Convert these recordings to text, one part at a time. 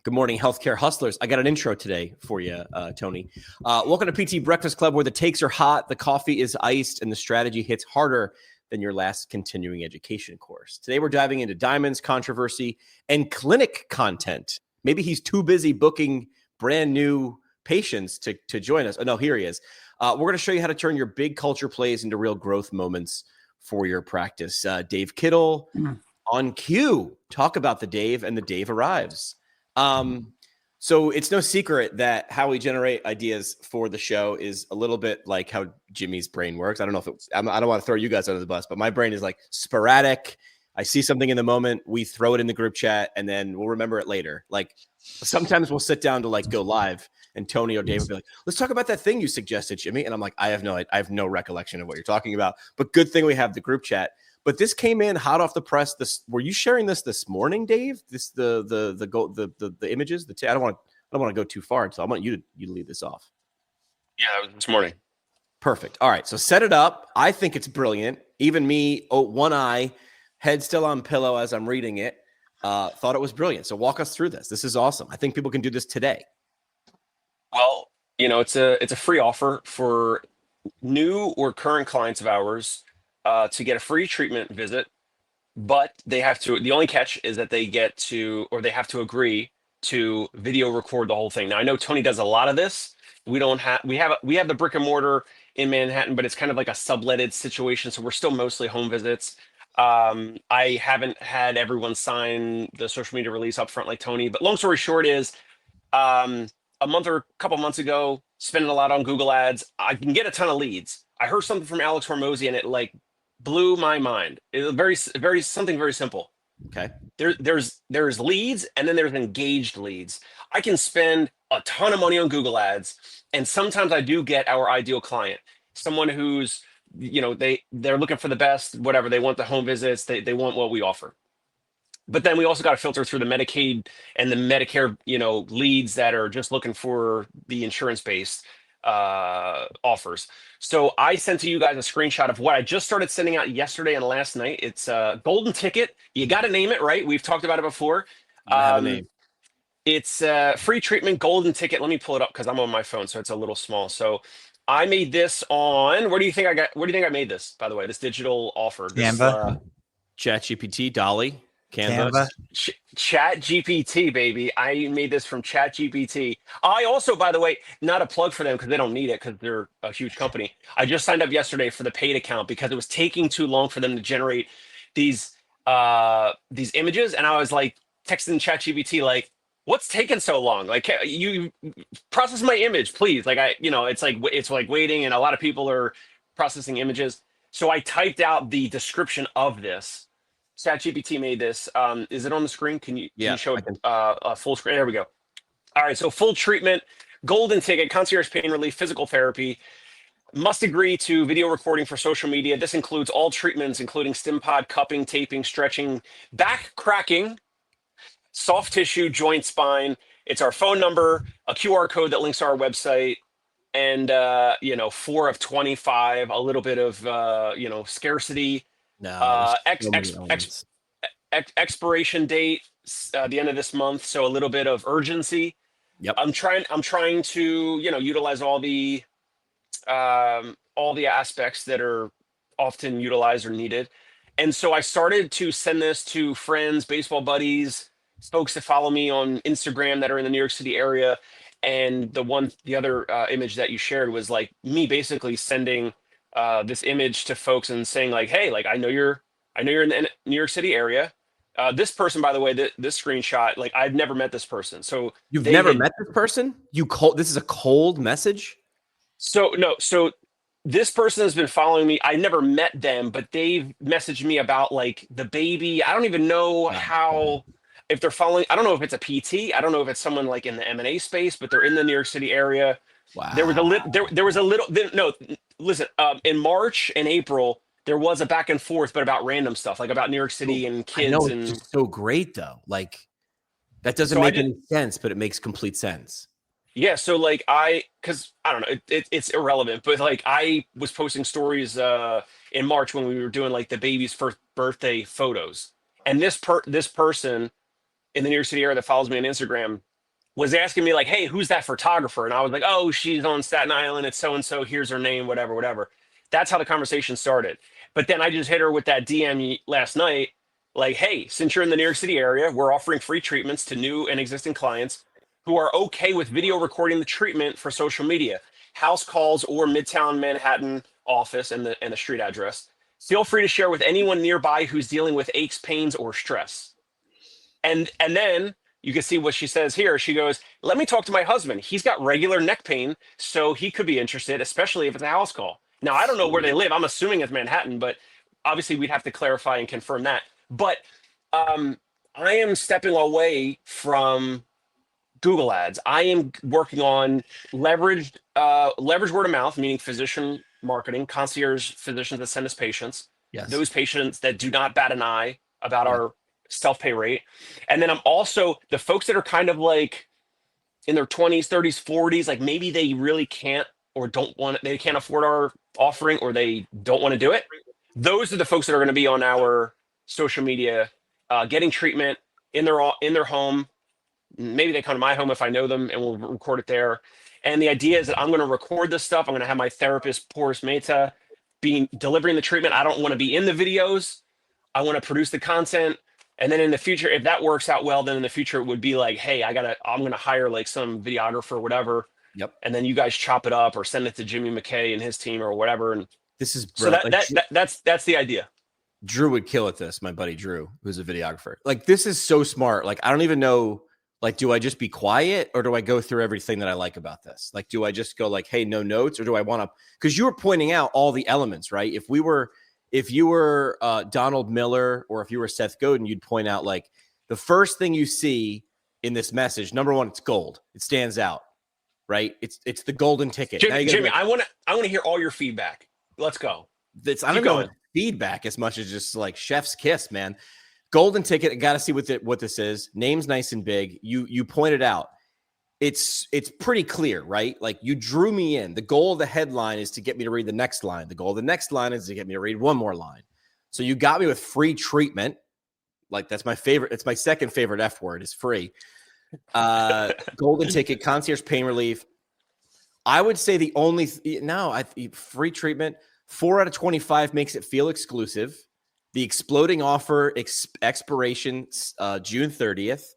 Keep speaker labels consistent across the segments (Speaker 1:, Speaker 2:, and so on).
Speaker 1: Good morning, healthcare hustlers. I got an intro today for you, Tony. Welcome to PT Breakfast Club, where the takes are hot, the coffee is iced, and the strategy hits harder than your last continuing education course. Today, we're diving into diamonds, controversy, and clinic content. Maybe he's too busy booking brand new patients to join us. Oh, no, here he is. We're going to show you how to turn your big culture plays into real growth moments for your practice. Dave Kittle on cue. Talk about the Dave, and the Dave arrives. So it's no secret that how we generate ideas for the show is a little bit like how Jimmy's brain works. I don't know if I don't want to throw you guys under the bus, but my brain is like sporadic. I see something in the moment, we throw it in the group chat, and then we'll remember it later. Like sometimes we'll sit down to like go live, and Tony or Dave will be like, let's talk about that thing you suggested, Jimmy. And I'm like, I have no recollection of what you're talking about, but good thing we have the group chat. But this came in hot off the press. Were you sharing this morning, Dave? The images. I don't want to go too far, so I want you to lead this off.
Speaker 2: Yeah, it was this morning.
Speaker 1: Perfect. All right, so set it up. I think it's brilliant. Even me, one eye, head still on pillow as I'm reading it, thought it was brilliant. So walk us through this. This is awesome. I think people can do this today.
Speaker 2: Well, it's a free offer for new or current clients of ours. To get a free treatment visit, but the only catch is that they have to agree to video record the whole thing. Now I know Tony does a lot of this. We have the brick and mortar in Manhattan, but it's kind of like a subletted situation. So we're still mostly home visits. I haven't had everyone sign the social media release up front like Tony, but long story short is, a couple months ago, spending a lot on Google ads, I can get a ton of leads. I heard something from Alex Hormozy and it blew my mind. It was something very simple.
Speaker 1: Okay.
Speaker 2: There's leads, and then there's engaged leads. I can spend a ton of money on Google ads, and sometimes I do get our ideal client, someone who's, they're looking for the best, whatever. They want the home visits. They want what we offer. But then we also got to filter through the Medicaid and the Medicare, leads that are just looking for the insurance-based offers. So I sent to you guys a screenshot of what I just started sending out yesterday and last night. It's a golden ticket. You got to name it, right? We've talked about it before.
Speaker 1: Have a name.
Speaker 2: It's free treatment golden ticket. Let me pull it up because I'm on my phone, so it's a little small. So I made this on. Where do you think I made this? By the way, this digital offer.
Speaker 3: Canva,
Speaker 1: ChatGPT, Dolly. Canva.
Speaker 2: Chat GPT, baby. I made this from Chat GPT. I also, by the way, not a plug for them because they don't need it because they're a huge company. I just signed up yesterday for the paid account because it was taking too long for them to generate these images. And I was like texting Chat GPT, like, what's taking so long? Like, you process my image, please. Like, it's like waiting, and a lot of people are processing images. So I typed out the description of this. ChatGPT made this. Is it on the screen? Can you show a full screen? There we go. All right. So full treatment, golden ticket, concierge pain relief, physical therapy. Must agree to video recording for social media. This includes all treatments, including stim pod, cupping, taping, stretching, back cracking, soft tissue, joint, spine. It's our phone number, a QR code that links to our website, and 4 of 25. A little bit of scarcity.
Speaker 1: No,
Speaker 2: expiration date the end of this month, so a little bit of urgency.
Speaker 1: Yep.
Speaker 2: I'm trying to utilize all the aspects that are often utilized or needed, and so I started to send this to friends, baseball buddies, folks that follow me on Instagram that are in the New York City area. And the other image that you shared was like me basically sending this image to folks and saying like, hey, like I know you're in the New York City area. This person, by the way, this screenshot, like I've never met this person. So
Speaker 1: you've never met this person? This is a cold message?
Speaker 2: So this person has been following me. I never met them, but they've messaged me about like the baby. I don't even know if they're following. I don't know if it's a PT. I don't know if it's someone like in the M&A space, but they're in the New York City area.
Speaker 1: Wow.
Speaker 2: There was a little. No, listen. In March and April, there was a back and forth, but about random stuff, like about New York City and kids.
Speaker 1: I know, it's just so great though. Like that doesn't make any sense, but it makes complete sense.
Speaker 2: Yeah. So like because I don't know, it's irrelevant, but like I was posting stories in March when we were doing like the baby's first birthday photos, and this person in the New York City area that follows me on Instagram was asking me like, "Hey, who's that photographer?" And I was like, "Oh, she's on Staten Island. It's so and so. Here's her name. Whatever, whatever." That's how the conversation started. But then I just hit her with that DM last night, like, "Hey, since you're in the New York City area, we're offering free treatments to new and existing clients who are okay with video recording the treatment for social media, house calls, or Midtown Manhattan office and the street address. Feel free to share with anyone nearby who's dealing with aches, pains, or stress." And then you can see what she says here. She goes, "Let me talk to my husband. He's got regular neck pain, so he could be interested, especially if it's a house call." Now, I don't know where they live. I'm assuming it's Manhattan, but obviously we'd have to clarify and confirm that. But I am stepping away from Google ads. I am working on leverage word of mouth, meaning physician marketing, concierge physicians that send us patients,
Speaker 1: Yes.
Speaker 2: those patients that do not bat an eye about
Speaker 1: Yeah.
Speaker 2: our self-pay rate. And then I'm also the folks that are kind of like in their 20s, 30s, 40s, like maybe they really can't or don't want they can't afford our offering or they don't want to do it. Those are the folks that are going to be on our social media, getting treatment in their home. Maybe they come to my home if I know them, and we'll record it there. And the idea is that I'm going to record this stuff. I'm going to have my therapist, Boris Mehta, delivering the treatment. I don't want to be in the videos. I want to produce the content. And then in the future, if that works out well, then in the future it would be like, "Hey, I'm going to hire like some videographer or whatever.
Speaker 1: Yep.
Speaker 2: And then you guys chop it up or send it to Jimmy McKay and his team or whatever." And
Speaker 1: This is
Speaker 2: so that's the idea.
Speaker 1: Drew would kill at this. My buddy Drew, who's a videographer. Like, this is so smart. Like, I don't even know. Like, do I just be quiet or do I go through everything that I like about this? Like, do I just go like, "Hey, no notes," or do I want to? Because you were pointing out all the elements, right? If you were Donald Miller or if you were Seth Godin, you'd point out like the first thing you see in this message. Number one, it's gold. It stands out, right? It's the golden ticket.
Speaker 2: Jimmy, I want to hear all your feedback. Let's go.
Speaker 1: I don't know feedback as much as just like chef's kiss, man. Golden ticket. I got to see what this is. Name's nice and big. You pointed out. It's pretty clear, right? Like, you drew me in. The goal of the headline is to get me to read the next line. The goal of the next line is to get me to read one more line. So you got me with free treatment. Like, that's my favorite. It's my second favorite F word is free. Golden ticket, concierge pain relief. I would say the only free treatment. 4 out of 25 makes it feel exclusive. The exploding offer expiration June 30th.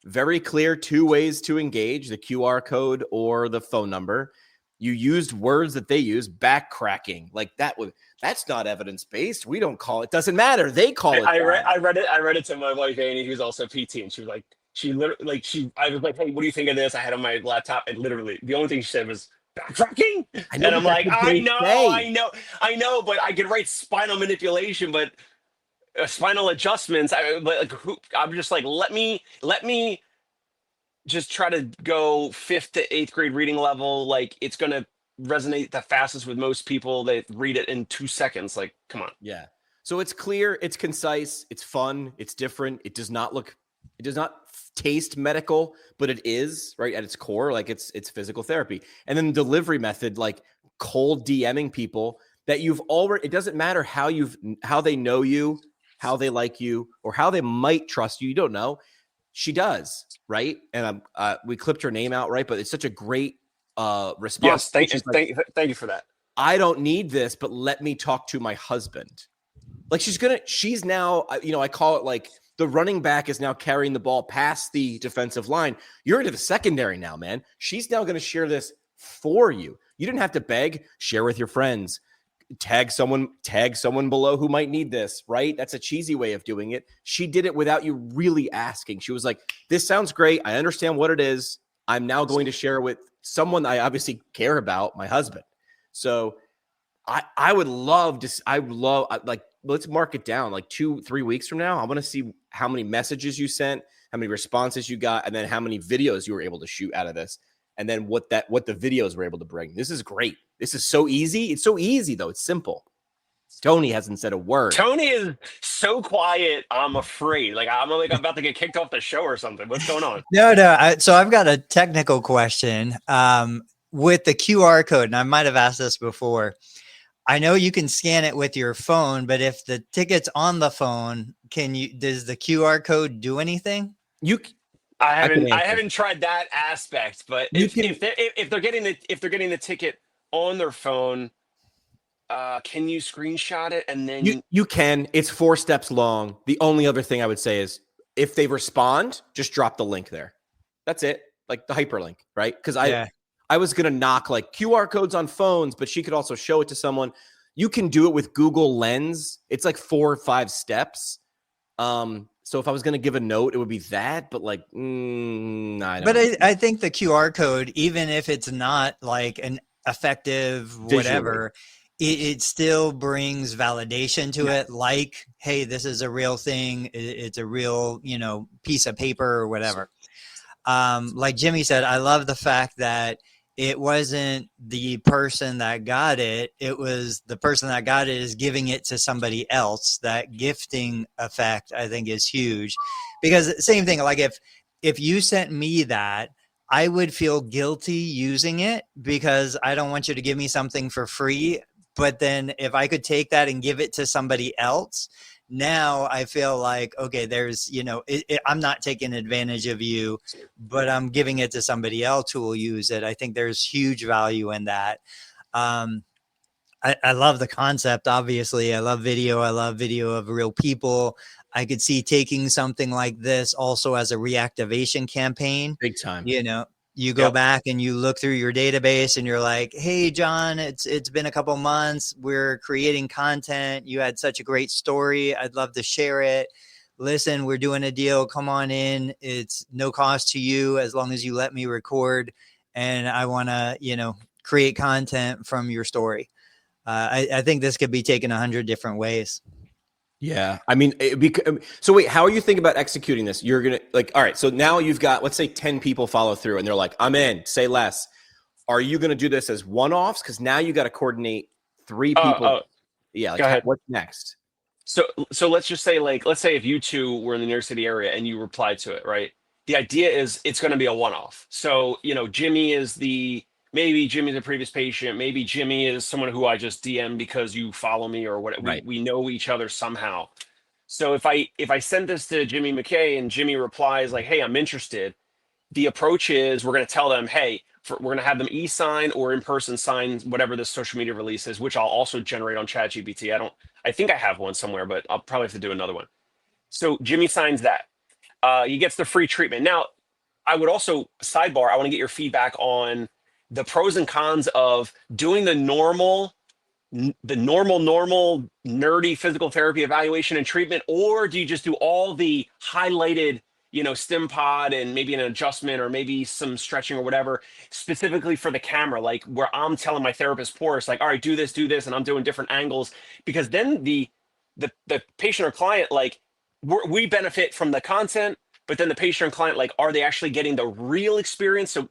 Speaker 1: Very clear 2 ways to engage: the QR code or the phone number. You used words that they use, back cracking. Like, that's not evidence-based. We don't call it. Doesn't matter. They call it.
Speaker 2: I read it to my wife Annie, who's also PT, and she was like, I was like, "Hey, what do you think of this?" I had on my laptop, and literally the only thing she said was backtracking. And I'm like, I know, but I could write spinal manipulation, but spinal adjustments. I'm just like, let me just try to go 5th to 8th grade reading level. Like, it's going to resonate the fastest with most people. They read it in 2 seconds. Like, come on.
Speaker 1: Yeah. So it's clear, it's concise, it's fun, it's different. It does not taste medical, but it is, right, at its core. Like, it's physical therapy. And then the delivery method, like cold DMing people that you've already, it doesn't matter how they know you, how they like you, or how they might trust you. You don't know. She does, right? And we clipped her name out, right? But it's such a great response.
Speaker 2: Yes, thank you for that.
Speaker 1: "I don't need this, but let me talk to my husband." Like, she's now, I call it like the running back is now carrying the ball past the defensive line. You're into the secondary now, man. She's now going to share this for you. You didn't have to beg. Share with your friends. Tag someone below who might need this, right? That's a cheesy way of doing it. She did it without you really asking. She was like, "This sounds great. I understand what it is. I'm now going to share it with someone I obviously care about, my husband." So I would love to, let's mark it down like 2-3 weeks from now. I want to see how many messages you sent, how many responses you got, and then how many videos you were able to shoot out of this. And then what the videos were able to bring. This is great. This is so easy. It's so easy, though. It's simple. Tony hasn't said a word.
Speaker 2: Tony is so quiet. I'm afraid. Like, I'm about to get kicked off the show or something. What's going on?
Speaker 3: No. So I've got a technical question with the QR code, and I might have asked this before. I know you can scan it with your phone, but if the ticket's on the phone, does the QR code do anything?
Speaker 2: I
Speaker 1: can
Speaker 2: haven't I
Speaker 1: answer.
Speaker 2: haven't tried that aspect, but
Speaker 1: You
Speaker 2: if they're getting the ticket on their phone, can you screenshot it and then
Speaker 1: You can. It's 4 steps long. The only other thing I would say is if they respond, just drop the link there. That's it. Like the hyperlink, right? Because I was gonna knock like QR codes on phones, but she could also show it to someone. You can do it with Google Lens. It's like 4 or 5 steps. So if I was gonna give a note, it would be that. But like, I don't.
Speaker 3: But I think the QR code, even if it's not like an effective whatever, it still brings validation to it. Like, hey, this is a real thing. It's a real, piece of paper or whatever. Like Jimmy said, I love the fact that it wasn't the person that got it. It was the person that got it is giving it to somebody else. That gifting effect, I think, is huge. Because same thing, like if you sent me that, I would feel guilty using it because I don't want you to give me something for free. But then if I could take that and give it to somebody else, now I feel like, okay, there's, I'm not taking advantage of you, but I'm giving it to somebody else who will use it. I think there's huge value in that. I love the concept. Obviously, I love video. I love video of real people. I could see taking something like this also as a reactivation campaign.
Speaker 1: Big time.
Speaker 3: You go back and you look through your database and you're like, hey, John, it's been a couple months. We're creating content. You had such a great story. I'd love to share it. Listen, we're doing a deal. Come on in. It's no cost to you as long as you let me record. And I want to, create content from your story. I think this could be taken 100 different ways.
Speaker 1: Yeah. I mean, so wait, how are you thinking about executing this? You're going to all right. So now you've got, let's say 10 people follow through and they're like, I'm in, say less. Are you going to do this as one-offs? Because now you got to coordinate 3 people.
Speaker 2: Yeah. Go ahead.
Speaker 1: What's next?
Speaker 2: So let's just say let's say if you two were in the New York City area and you replied to it, right? The idea is it's going to be a one-off. So, Jimmy is maybe Jimmy's a previous patient. Maybe Jimmy is someone who I just DM because you follow me or whatever.
Speaker 1: Right.
Speaker 2: We know each other somehow. So if I send this to Jimmy McKay and Jimmy replies like, hey, I'm interested, the approach is we're going to tell them, hey, we're going to have them e-sign or in-person sign whatever this social media release is, which I'll also generate on ChatGPT. I think I have one somewhere, but I'll probably have to do another one. So Jimmy signs that. He gets the free treatment. Now, I would also, sidebar, I want to get your feedback on the pros and cons of doing the normal nerdy physical therapy evaluation and treatment, or do you just do all the highlighted, stim pod and maybe an adjustment or maybe some stretching or whatever specifically for the camera, like where I'm telling my therapist Porus, like, all right, do this, and I'm doing different angles, because then the patient or client, like we benefit from the content, but then the patient and client, like, are they actually getting the real experience? So,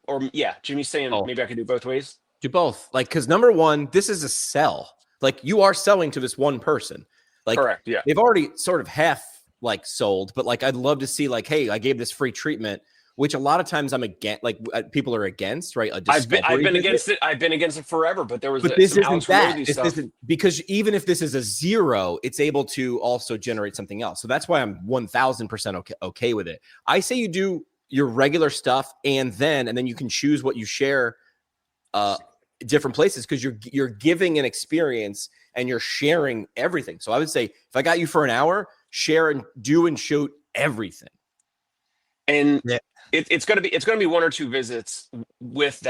Speaker 2: Jimmy's saying maybe I could do both ways.
Speaker 1: Do both. Like, because number one, this is a sell. Like, you are selling to this one person. Like,
Speaker 2: correct. Yeah.
Speaker 1: They've already sort of half like sold, but like, I'd love to see like, hey, I gave this free treatment, which a lot of times I'm against, like people are against, right?
Speaker 2: I've been against it. I've been against it forever, but there was
Speaker 1: this isn't that. This isn't, because even if this is a 0, it's able to also generate something else. So that's why I'm 1000% okay with it. I say you do your regular stuff and then you can choose what you share different places, because you're giving an experience and you're sharing everything. So I would say if I got you for an hour, share and do and shoot everything.
Speaker 2: And it's gonna be 1 or 2 visits with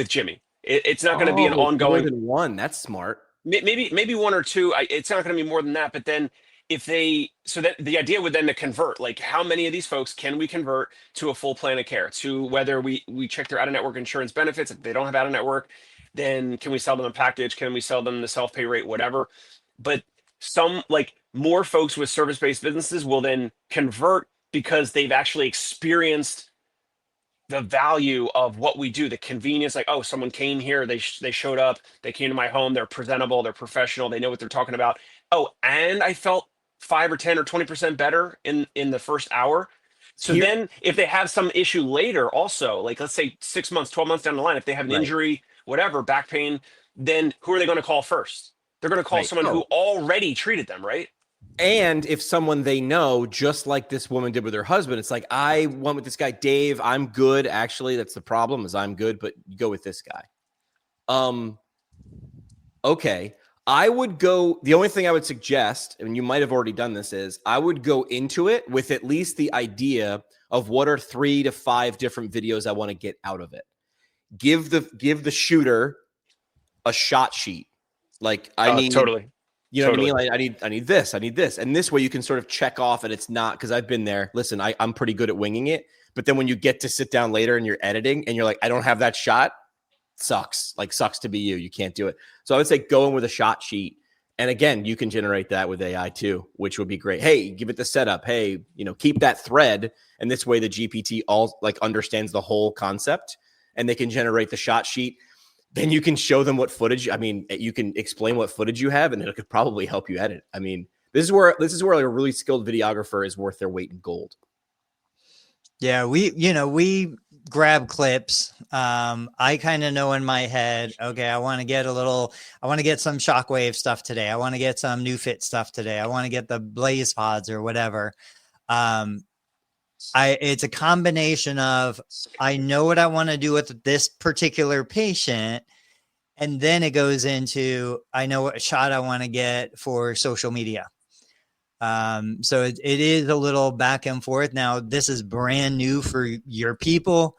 Speaker 2: Jimmy. It's not going to be an ongoing.
Speaker 1: More than 1. That's smart.
Speaker 2: Maybe 1 or 2. It's not going to be more than that. But then that the idea would then to convert, like how many of these folks can we convert to a full plan of care, to whether we check their out-of-network insurance benefits. If they don't have out-of-network, then can we sell them a package? Can we sell them the self-pay rate, whatever? But some, like, more folks with service-based businesses will then convert because they've actually experienced the value of what we do, the convenience, like, oh, someone came here, they showed up, they came to my home, they're presentable, they're professional, they know what they're talking about. Oh, and I felt 5 or 10 or 20% better in the first hour. So then if they have some issue later also, like let's say 6 months, 12 months down the line, if they have an injury, whatever, back pain, then who are they going to call first? They're going to call someone who already treated them, right?
Speaker 1: And if someone they know, just like this woman did with her husband, it's like, I went with this guy, Dave. I'm good. Actually, that's the problem, is I'm good, but go with this guy. Okay. I would go, the only thing I would suggest, and you might have already done this, is I would go into it with at least the idea of what are 3 to 5 different videos I want to get out of it. Give the shooter a shot sheet. Like, I need,
Speaker 2: totally.
Speaker 1: you know what I mean? Like, I need this. And this way you can sort of check off, and it's not, because I've been there. Listen, I'm pretty good at winging it. But then when you get to sit down later and you're editing and you're like, I don't have that shot, sucks to be you. You can't do it. So I would say go in with a shot sheet. And again, you can generate that with AI too, which would be great. Hey, give it the setup. Hey, keep that thread. And this way the GPT all like understands the whole concept, and they can generate the shot sheet. Then you can show them what footage. I mean, you can explain what footage you have, and it could probably help you edit. I mean, this is where like a really skilled videographer is worth their weight in gold.
Speaker 3: Yeah, we grab clips. I kind of know in my head, okay, I want to get some shockwave stuff today. I want to get some new fit stuff today. I want to get the blaze pods or whatever. It's a combination of, I know what I want to do with this particular patient. And then it goes into, I know what shot I want to get for social media. So it is a little back and forth. Now, this is brand new for your people.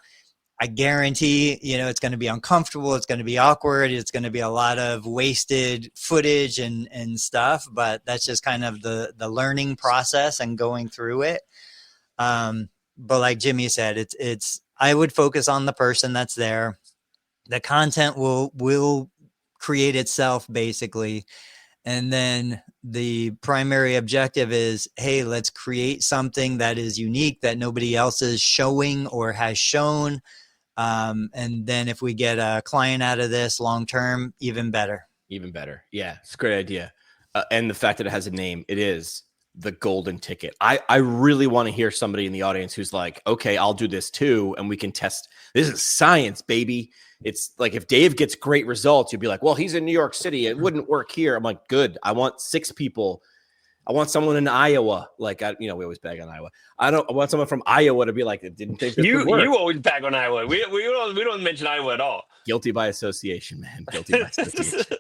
Speaker 3: I guarantee, it's going to be uncomfortable. It's going to be awkward. It's going to be a lot of wasted footage and stuff, but that's just kind of the learning process and going through it. But like Jimmy said, I would focus on the person that's there. The content will create itself basically. And then the primary objective is, hey, let's create something that is unique that nobody else is showing or has shown. And then if we get a client out of this long-term, even better.
Speaker 1: Even better. Yeah, it's a great idea. And the fact that it has a name, it is the golden ticket. I really want to hear somebody in the audience who's like, okay, I'll do this too. And we can test. This is science, baby. It's like, if Dave gets great results, you'd be like, well, he's in New York City. It wouldn't work here. I'm like, good. I want 6 people. I want someone in Iowa. Like, we always bag on Iowa. I want someone from Iowa to be like, it didn't think this would work.
Speaker 2: You always bag on Iowa. We don't mention Iowa at all.
Speaker 1: Guilty by association, man. Guilty by association.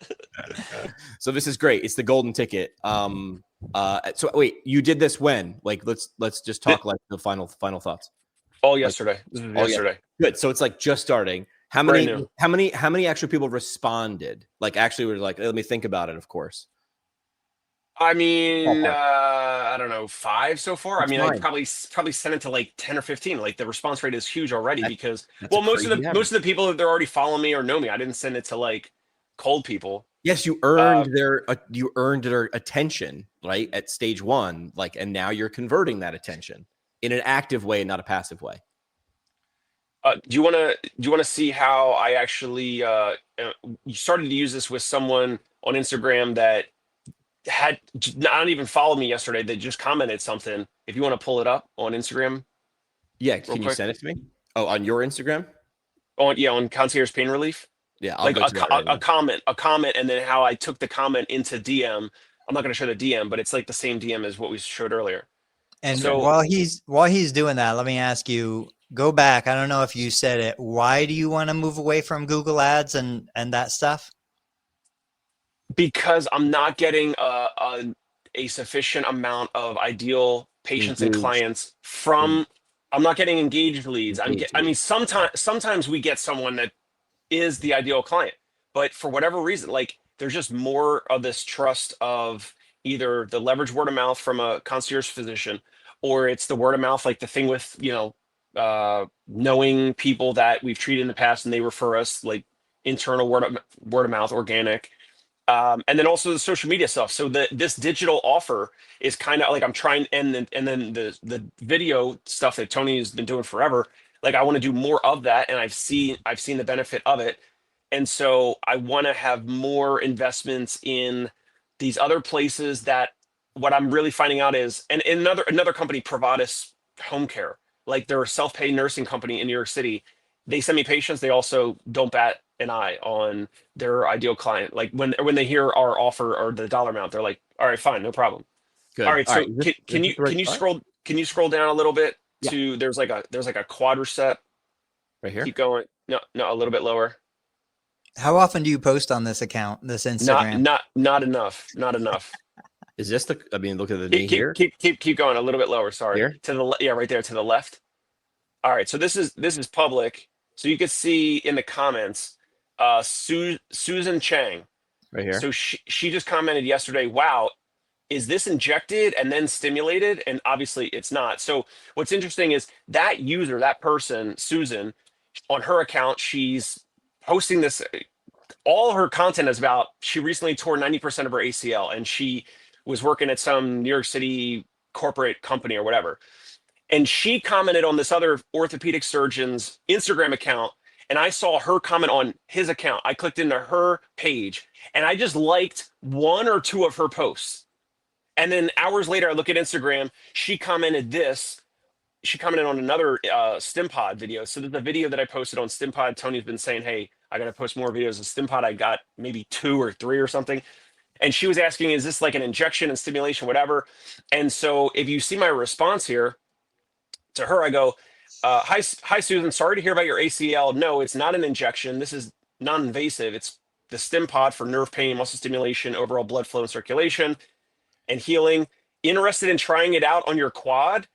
Speaker 1: So this is great. It's the golden ticket. So wait, you did this when? Like, let's just talk like the final thoughts.
Speaker 2: All yesterday. This was yesterday.
Speaker 1: Good. So it's like just starting. How many actual people responded? Like, actually were like, let me think about it, of course.
Speaker 2: I mean, I don't know, 5 so far.
Speaker 1: That's
Speaker 2: I mean,
Speaker 1: fine.
Speaker 2: I probably sent it to like 10 or 15. Like, the response rate is huge already because most of the people that they're already following me or know me. I didn't send it to like cold people.
Speaker 1: Yes, you earned their attention, right, at stage 1, like, and now you're converting that attention in an active way, not a passive way.
Speaker 2: Do you want to see how I actually started to use this with someone on Instagram that had not even followed me yesterday? They just commented something. If you want to pull it up on Instagram.
Speaker 1: Yeah, can you send it to me? Oh, on your Instagram?
Speaker 2: On Concierge Pain Relief.
Speaker 1: Yeah,
Speaker 2: I'll like a comment, and then how I took the comment into DM. I'm not going to show the DM, but it's like the same DM as what we showed earlier.
Speaker 3: And so while he's doing that, let me ask you, go back. I don't know if you said it. Why do you want to move away from Google Ads and that stuff?
Speaker 2: Because I'm not getting a sufficient amount of ideal patients and clients from. I'm not getting engaged leads. Sometimes we get someone that is the ideal client, but for whatever reason, like, there's just more of this trust of either the leverage word of mouth from a concierge physician, or it's the word of mouth, like the thing with knowing people that we've treated in the past and they refer us, like internal word of mouth, organic. And then also the social media stuff. So this digital offer is kind of like, I'm trying, and then the video stuff that Tony has been doing forever. Like, I want to do more of that, and I've seen the benefit of it, and so I want to have more investments in these other places. That what I'm really finding out is, and another company, Provatus Home Care, like, they're a self-pay nursing company in New York City. They send me patients. They also don't bat an eye on their ideal client. Like, when they hear our offer or the dollar amount, they're like, all right, fine, no problem.
Speaker 1: Good.
Speaker 2: All right. So
Speaker 1: Is
Speaker 2: can
Speaker 1: this the right spot?
Speaker 2: can you scroll down a little bit
Speaker 1: Yeah.
Speaker 2: to there's like a quadricep.
Speaker 1: Right here?
Speaker 2: Keep going. No, a little bit lower.
Speaker 3: How often do you post on this account, this Instagram?
Speaker 2: Not enough. Not enough.
Speaker 1: Is this the, I mean, look at the knee
Speaker 2: Keep
Speaker 1: here.
Speaker 2: keep going a little bit lower. Sorry.
Speaker 1: Here?
Speaker 2: To the yeah, right there to the left. All right. So this is public. So you can see in the comments, Susan Chang.
Speaker 1: Right here.
Speaker 2: So she just commented yesterday, wow, is this injected and then stimulated? And obviously it's not. So what's interesting is that user, that person, Susan, on her account, she's posting this. All her content is about, she recently tore 90% of her ACL and she was working at some New York City corporate company or whatever. And she commented on this other orthopedic surgeon's Instagram account. And I saw her comment on his account. I clicked into her page and I just liked one or two of her posts. And then hours later, I look at Instagram. She commented this. She commented on another StimPod video. So there's a video that I posted on StimPod. Tony's been saying, hey, I got to post more videos of StimPod. I got maybe 2 or 3 or something. And she was asking, is this like an injection and stimulation, whatever? And so if you see my response here to her, I go, hi, Susan. Sorry to hear about your ACL. No, it's not an injection. This is non-invasive. It's the StimPod for nerve pain, muscle stimulation, overall blood flow and circulation and healing. Interested in trying it out on your quad? ?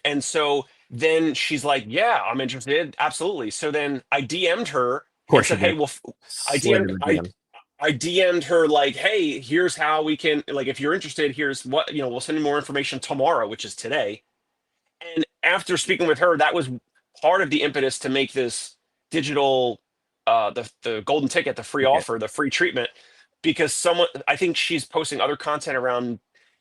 Speaker 2: And so then she's like, yeah, I'm interested. Absolutely. So then I DM'd her. Of
Speaker 1: course
Speaker 2: and said, hey, well, I DM'd her like, hey, here's how we can, like, if you're interested, here's what, we'll send you more information tomorrow, which is today. And after speaking with her, that was part of the impetus to make this digital, the golden ticket, the free offer, the free treatment, because someone, I think she's posting other content around,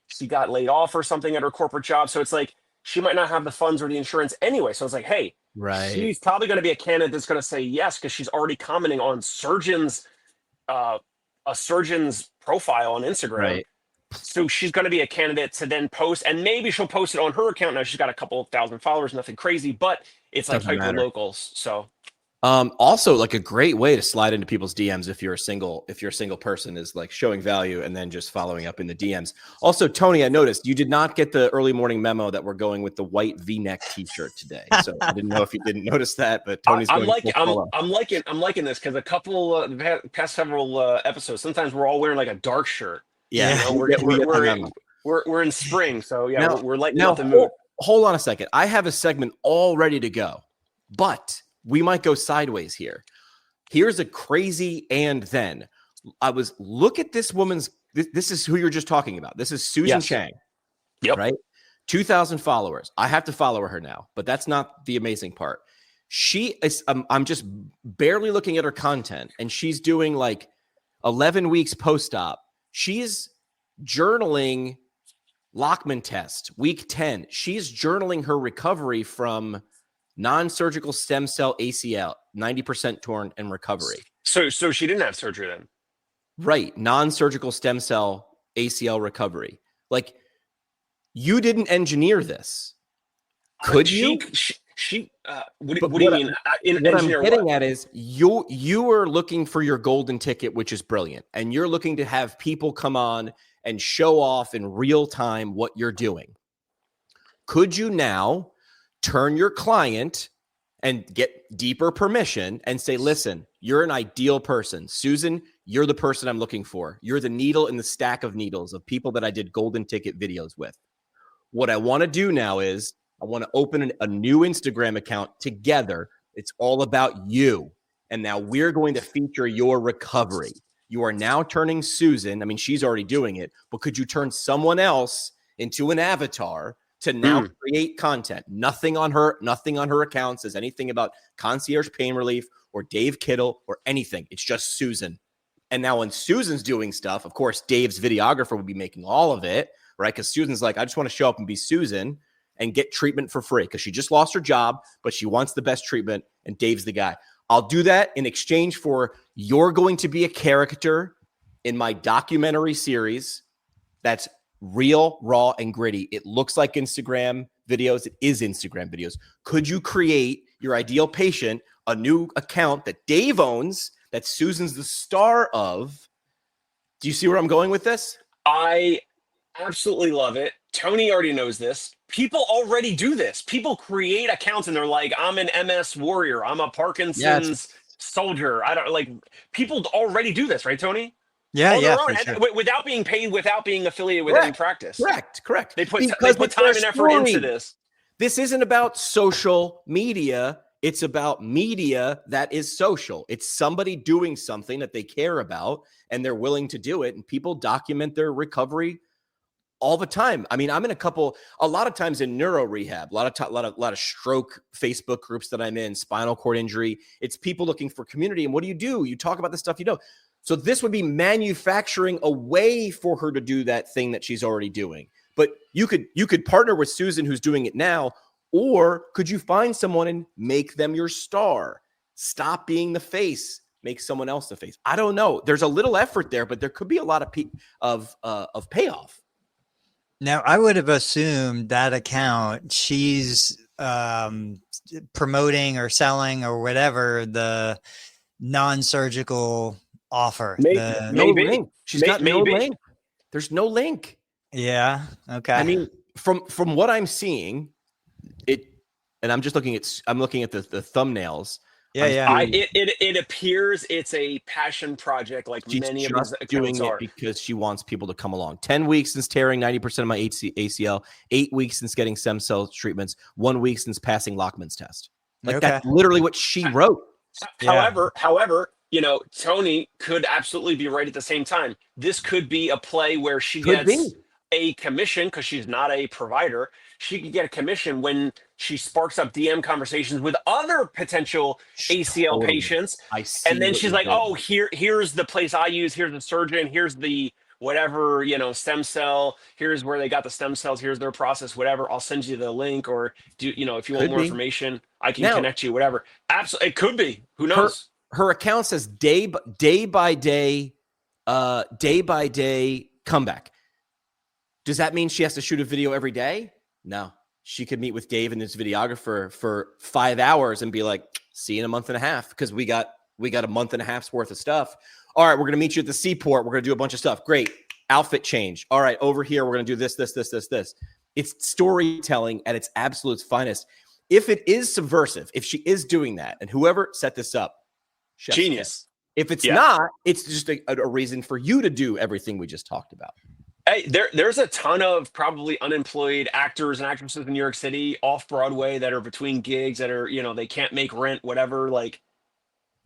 Speaker 2: she got laid off or something at her corporate job. So it's like, she might not have the funds or the insurance anyway. So it's like, hey, she's probably going to be a candidate that's going to say yes, because she's already commenting on a surgeon's profile on Instagram.
Speaker 1: Right.
Speaker 2: So she's going to be a candidate to then post, and maybe she'll post it on her account. Now she's got a couple of thousand followers, nothing crazy, but it's like hyper locals. So
Speaker 1: also like a great way to slide into people's DMs if you're a single person is like showing value and then just following up in the DMs. Also, Tony, I noticed you did not get the early morning memo that we're going with the white V-neck t-shirt today. So I didn't know if you didn't notice that, but Tony's
Speaker 2: I'm liking this because a couple past several episodes, sometimes we're all wearing like a dark shirt.
Speaker 1: Yeah,
Speaker 2: we're in spring, so yeah,
Speaker 1: now,
Speaker 2: we're lightening up the mood.
Speaker 1: Hold on a second. I have a segment all ready to go, but we might go sideways here. Here's a crazy and then. Look at this woman's, this is who you're just talking about. This is Susan Chang.
Speaker 2: Yep.
Speaker 1: Right? 2,000 followers. I have to follow her now, but that's not the amazing part. She is, I'm just barely looking at her content, and she's doing like 11 weeks post-op. She's journaling Lockman test, week 10. She's journaling her recovery from non-surgical stem cell ACL, 90% torn and recovery.
Speaker 2: So she didn't have surgery then?
Speaker 1: Right. Non-surgical stem cell ACL recovery. Like, you didn't engineer this. Could you?
Speaker 2: What do you mean?
Speaker 1: What I'm getting at is you are looking for your golden ticket, which is brilliant. And you're looking to have people come on and show off in real time what you're doing. Could you now turn your client and get deeper permission and say, listen, you're an ideal person. Susan, you're the person I'm looking for. You're the needle in the stack of needles of people that I did golden ticket videos with. What I want to do now is I want to open a new Instagram account together. It's all about you. And now we're going to feature your recovery. You are now turning Susan. I mean, she's already doing it, but could you turn someone else into an avatar to now create content? Nothing on her account says anything about concierge pain relief or Dave Kittle or anything. It's just Susan. And now when Susan's doing stuff, of course, Dave's videographer will be making all of it, right? Because Susan's like, I just want to show up and be Susan and get treatment for free because she just lost her job, but she wants the best treatment, and Dave's the guy. I'll do that in exchange for you're going to be a character in my documentary series that's real, raw, and gritty. It looks like Instagram videos. It is Instagram videos. Could you create your ideal patient, a new account that Dave owns, that Susan's the star of? Do you see where I'm going with this?
Speaker 2: I Absolutely love it. Tony already knows this. People already do this. People create accounts and they're like, I'm an MS warrior. I'm a Parkinson's soldier. I don't like people already do this, right, Tony?
Speaker 3: Yeah,
Speaker 2: On
Speaker 3: yeah,
Speaker 2: their own,
Speaker 3: for sure.
Speaker 2: without being paid, without being affiliated with any practice.
Speaker 1: Correct.
Speaker 2: They put
Speaker 1: Because it's
Speaker 2: time
Speaker 1: their
Speaker 2: and effort into
Speaker 1: story.
Speaker 2: this.
Speaker 1: This isn't about social media. It's about media that is social. It's somebody doing something that they care about and they're willing to do it. And people document their recovery all the time. I mean, I'm in a lot of times in neuro rehab, a lot of stroke Facebook groups that I'm in, spinal cord injury. It's people looking for community. And what do? You talk about the stuff you know. So this would be manufacturing a way for her to do that thing that she's already doing. But you could partner with Susan, who's doing it now, or could you find someone and make them your star? Stop being the face, make someone else the face. I don't know. There's a little effort there, but there could be a lot of payoff.
Speaker 3: Now, I would have assumed that account, she's promoting or selling or whatever the non-surgical offer.
Speaker 1: No link. She's got no link. There's no link.
Speaker 3: Yeah. Okay.
Speaker 1: I mean, from what I'm seeing, and I'm looking at the thumbnails.
Speaker 3: Yeah.
Speaker 2: It appears it's a passion project, like
Speaker 1: she's
Speaker 2: many of
Speaker 1: just
Speaker 2: these
Speaker 1: doing
Speaker 2: accounts are.
Speaker 1: it because she wants people to come along. 10 weeks since tearing 90% of my ACL. 8 weeks since getting stem cell treatments. 1 week since passing Lockman's test. That's literally what she wrote.
Speaker 2: However, Tony could absolutely be right at the same time. This could be a play where she gets a commission because she's not a provider. She could get a commission when she sparks up DM conversations with other potential ACL patients. And then she's like, oh, here's the place I use. Here's the surgeon. Here's the whatever, stem cell. Here's where they got the stem cells. Here's their process, whatever. I'll send you the link, or if you want more information, I can connect you, whatever. Absolutely. It could be. Who knows?
Speaker 1: Her account says day by day comeback. Does that mean she has to shoot a video every day? No. She could meet with Dave and his videographer for 5 hours and be like, see you in a month and a half, because we got a month and a half's worth of stuff. All right, we're going to meet you at the seaport. We're going to do a bunch of stuff. Great. Outfit change. All right, over here, we're going to do this. It's storytelling at its absolute finest. If it is subversive, if she is doing that, and whoever set this up,
Speaker 2: genius.
Speaker 1: If it's not, it's just a reason for you to do everything we just talked about.
Speaker 2: Hey, there's a ton of probably unemployed actors and actresses in New York City off Broadway that are between gigs that are, they can't make rent, whatever. Like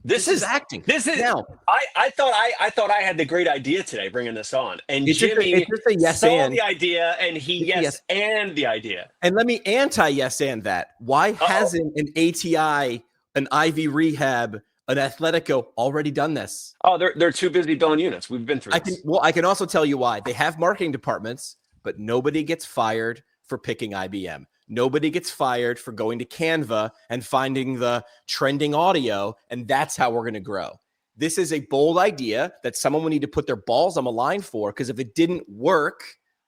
Speaker 2: this is acting. This is now. I thought I had the great idea today bringing this on, and Jimmy saw the idea, and he and the idea.
Speaker 1: And let me yes and that. Why hasn't an ATI, an Ivy Rehab, an Athletico already done this?
Speaker 2: Oh, they're too busy billing units. We've been through this.
Speaker 1: I can also tell you why. They have marketing departments, but nobody gets fired for picking IBM. Nobody gets fired for going to Canva and finding the trending audio, and that's how we're going to grow. This is a bold idea that someone would need to put their balls on the line for, because if it didn't work,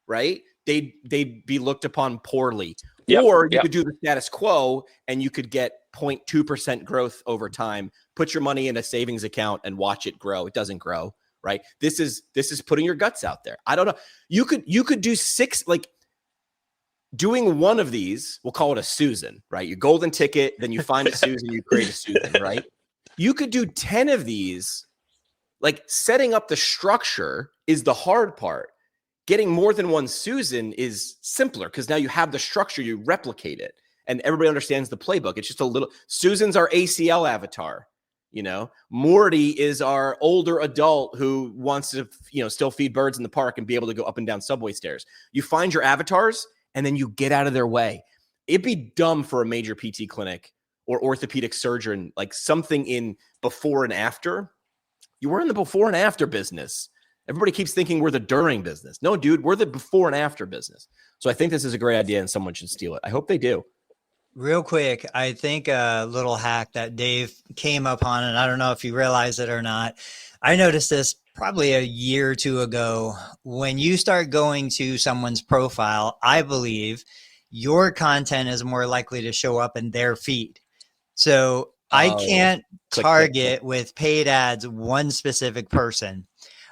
Speaker 1: right, they'd be looked upon poorly. Or you could do the status quo and you could get 0.2% growth over time. Put your money in a savings account and watch it grow. It doesn't grow, right? This is putting your guts out there. I don't know. You could do 6, doing one of these, we'll call it a Susan, right? Your golden ticket, then you find a Susan, you create a Susan, right? You could do 10 of these. Setting up the structure is the hard part. Getting more than one Susan is simpler because now you have the structure, you replicate it, and everybody understands the playbook. It's just a little. Susan's our ACL avatar, Morty is our older adult who wants to, still feed birds in the park and be able to go up and down subway stairs. You find your avatars and then you get out of their way. It'd be dumb for a major PT clinic or orthopedic surgeon, something in before and after. You were in the before and after business. Everybody keeps thinking we're the during business. No, dude, we're the before and after business. So I think this is a great idea and someone should steal it. I hope they do.
Speaker 3: Real quick, I think a little hack that Dave came upon, and I don't know if you realize it or not. I noticed this probably a year or two ago. When you start going to someone's profile, I believe your content is more likely to show up in their feed. So I can't target with paid ads one specific person.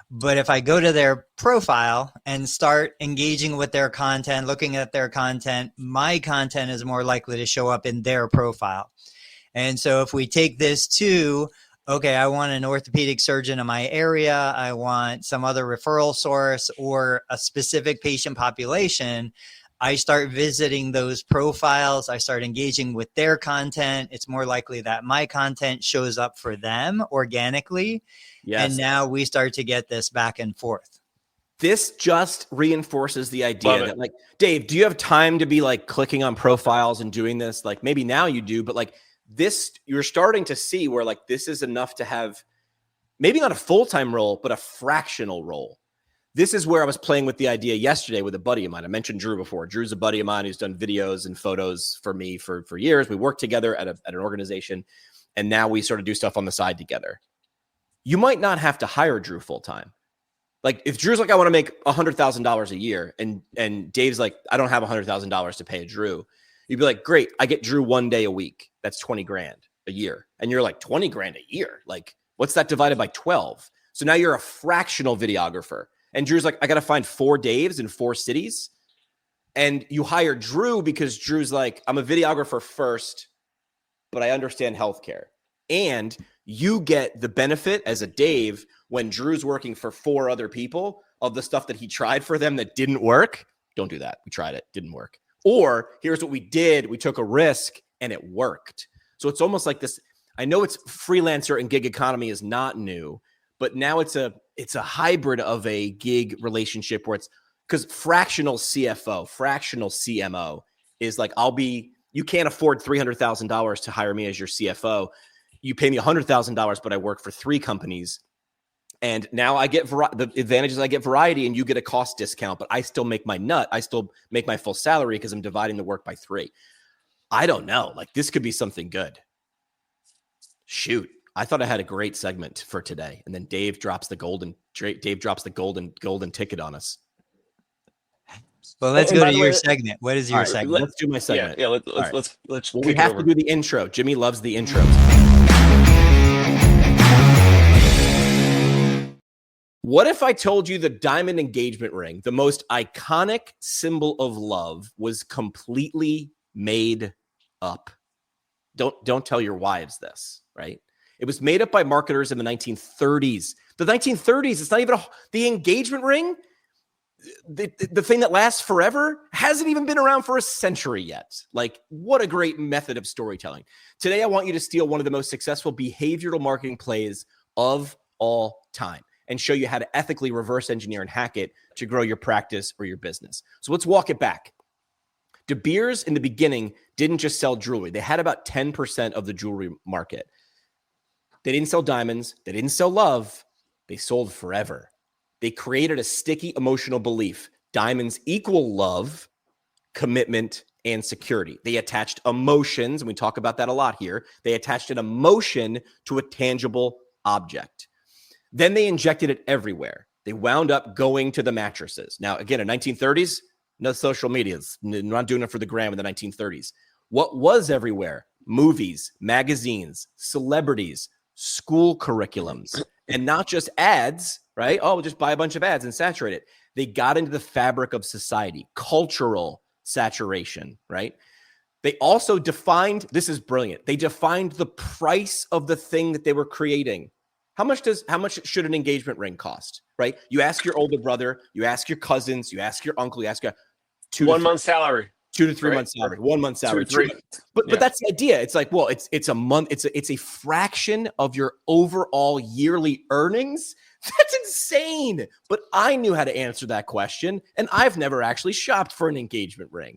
Speaker 3: But if I go to their profile and start engaging with their content, looking at their content, my content is more likely to show up in their profile. And so if we take this to, okay, I want an orthopedic surgeon in my area, I want some other referral source or a specific patient population, I start visiting those profiles, I start engaging with their content. It's more likely that my content shows up for them organically. Yes. And now we start to get this back and forth.
Speaker 1: This just reinforces the idea that, like, Dave, do you have time to be like clicking on profiles and doing this? Like, maybe now you do, but like this, you're starting to see where like this is enough to have maybe not a full-time role, but a fractional role. This is where I was playing with the idea yesterday with a buddy of mine. I mentioned Drew before. Drew's a buddy of mine who's done videos and photos for me for years. We worked together at an organization, and now we sort of do stuff on the side together. You might not have to hire Drew full-time. Like if Drew's like, I want to make $100,000 a year, and Dave's like, I don't have $100,000 to pay Drew. You'd be like, great, I get Drew 1 day a week. That's 20 grand a year. And you're like, 20 grand a year? Like, what's that divided by 12? So now you're a fractional videographer. And Drew's like, I got to find 4 Daves in 4 cities. And you hire Drew because Drew's like, I'm a videographer first, but I understand healthcare. And you get the benefit as a Dave when Drew's working for 4 other people of the stuff that he tried for them that didn't work. Don't do that. We tried it. Didn't work. Or here's what we did. We took a risk and it worked. So it's almost like this. I know it's freelancer and gig economy is not new, but now it's a hybrid of a gig relationship where it's because fractional CFO, fractional CMO is like, you can't afford $300,000 to hire me as your CFO. You pay me $100,000, but I work for 3 companies. And now I get the advantages. I get variety and you get a cost discount, but I still make my nut. I still make my full salary because I'm dividing the work by 3. I don't know. Like this could be something good. Shoot. I thought I had a great segment for today. And then Dave drops the golden ticket on us.
Speaker 3: Well, let's go to your segment. What is your segment?
Speaker 1: Let's do my segment.
Speaker 2: Yeah, let's
Speaker 1: well, we have to do the intro. Jimmy loves the intros. What if I told you the diamond engagement ring, the most iconic symbol of love, was completely made up? Don't tell your wives this, right? It was made up by marketers in the 1930s. The 1930s, it's not even the engagement ring. The thing that lasts forever hasn't even been around for a century yet. Like, what a great method of storytelling. Today, I want you to steal one of the most successful behavioral marketing plays of all time and show you how to ethically reverse engineer and hack it to grow your practice or your business. So let's walk it back. De Beers in the beginning didn't just sell jewelry. They had about 10% of the jewelry market. They didn't sell diamonds. They didn't sell love. They sold forever. They created a sticky emotional belief. Diamonds equal love, commitment, and security. They attached emotions, and we talk about that a lot here. They attached an emotion to a tangible object. Then they injected it everywhere. They wound up going to the mattresses. Now, again, in 1930s, no social medias. Not doing it for the gram in the 1930s. What was everywhere? Movies, magazines, celebrities, school curriculums, and not just ads, right? Oh, we'll just buy a bunch of ads and saturate it. They got into the fabric of society, cultural saturation, right? They also defined, this is brilliant. They defined the price of the thing that they were creating. How much should an engagement ring cost, right? You ask your older brother, you ask your cousins, you ask your uncle, you ask your
Speaker 2: 1 month salary.
Speaker 1: 2 to 3 months salary, 1 month salary.
Speaker 2: 2 to 3.
Speaker 1: But that's the idea. It's like, well, it's a month. It's a fraction of your overall yearly earnings. That's insane. But I knew how to answer that question, and I've never actually shopped for an engagement ring.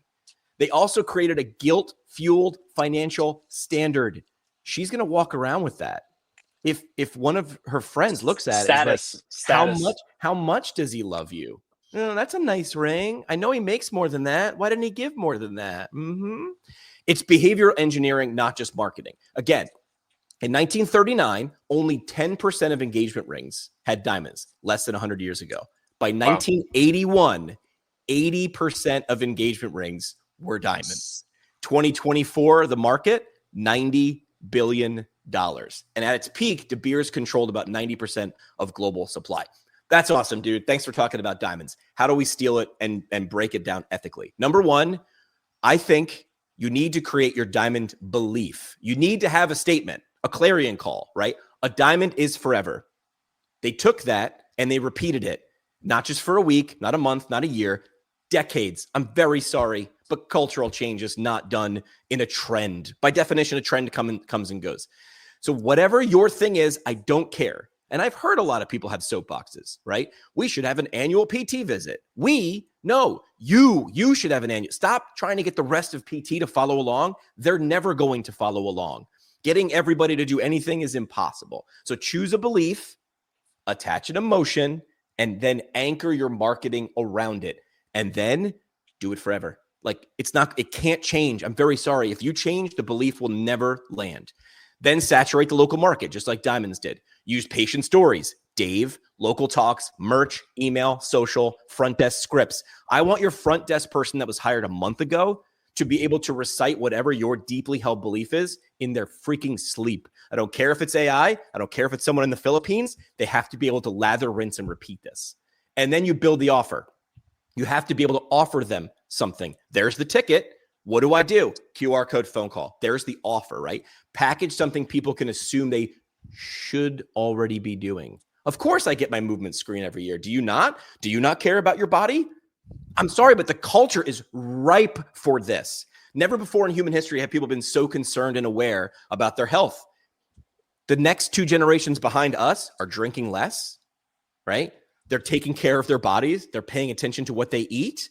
Speaker 1: They also created a guilt-fueled financial standard. She's going to walk around with that. If one of her friends looks at it, like, how much does he love you? Oh, that's a nice ring. I know he makes more than that. Why didn't he give more than that? It's behavioral engineering, not just marketing. Again, in 1939, only 10% of engagement rings had diamonds, less than 100 years ago. By 1981, 80% of engagement rings were diamonds. 2024, the market, $90 billion. And at its peak, De Beers controlled about 90% of global supply. That's awesome, dude. Thanks for talking about diamonds. How do we steal it and break it down ethically? Number one, I think you need to create your diamond belief. You need to have a statement, a clarion call, right? A diamond is forever. They took that and they repeated it, not just for a week, not a month, not a year, decades. I'm very sorry, but cultural change is not done in a trend. By definition, a trend comes and goes. So whatever your thing is, I don't care. And I've heard a lot of people have soapboxes, right? We should have an annual PT visit. No, you should have an annual. Stop trying to get the rest of PT to follow along. They're never going to follow along. Getting everybody to do anything is impossible. So choose a belief, attach an emotion, and then anchor your marketing around it. And then do it forever. Like it can't change. I'm very sorry. If you change, the belief will never land. Then saturate the local market, just like Diamonds did. Use patient stories, Dave, local talks, merch, email, social, front desk scripts. I want your front desk person that was hired a month ago to be able to recite whatever your deeply held belief is in their freaking sleep. I don't care if it's AI. I don't care if it's someone in the Philippines. They have to be able to lather, rinse, and repeat this. And then you build the offer. You have to be able to offer them something. There's the ticket. What do I do? QR code, phone call. There's the offer, right? Package something people can assume they should already be doing. Of course, I get my movement screen every year. Do you not? Do you not care about your body? I'm sorry, but the culture is ripe for this. Never before in human history have people been so concerned and aware about their health. The next 2 generations behind us are drinking less, right? They're taking care of their bodies. They're paying attention to what they eat.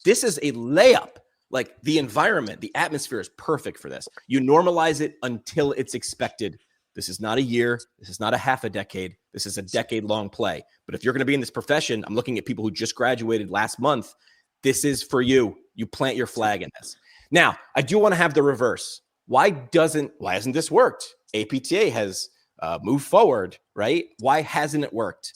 Speaker 1: This is a layup. Like the environment, the atmosphere is perfect for this. You normalize it until it's expected. This is not a year. This is not a half a decade. This is a decade-long play. But if you're going to be in this profession, I'm looking at people who just graduated last month. This is for you. You plant your flag in this. Now, I do want to have the reverse. Why hasn't this worked? APTA has moved forward, right? Why hasn't it worked?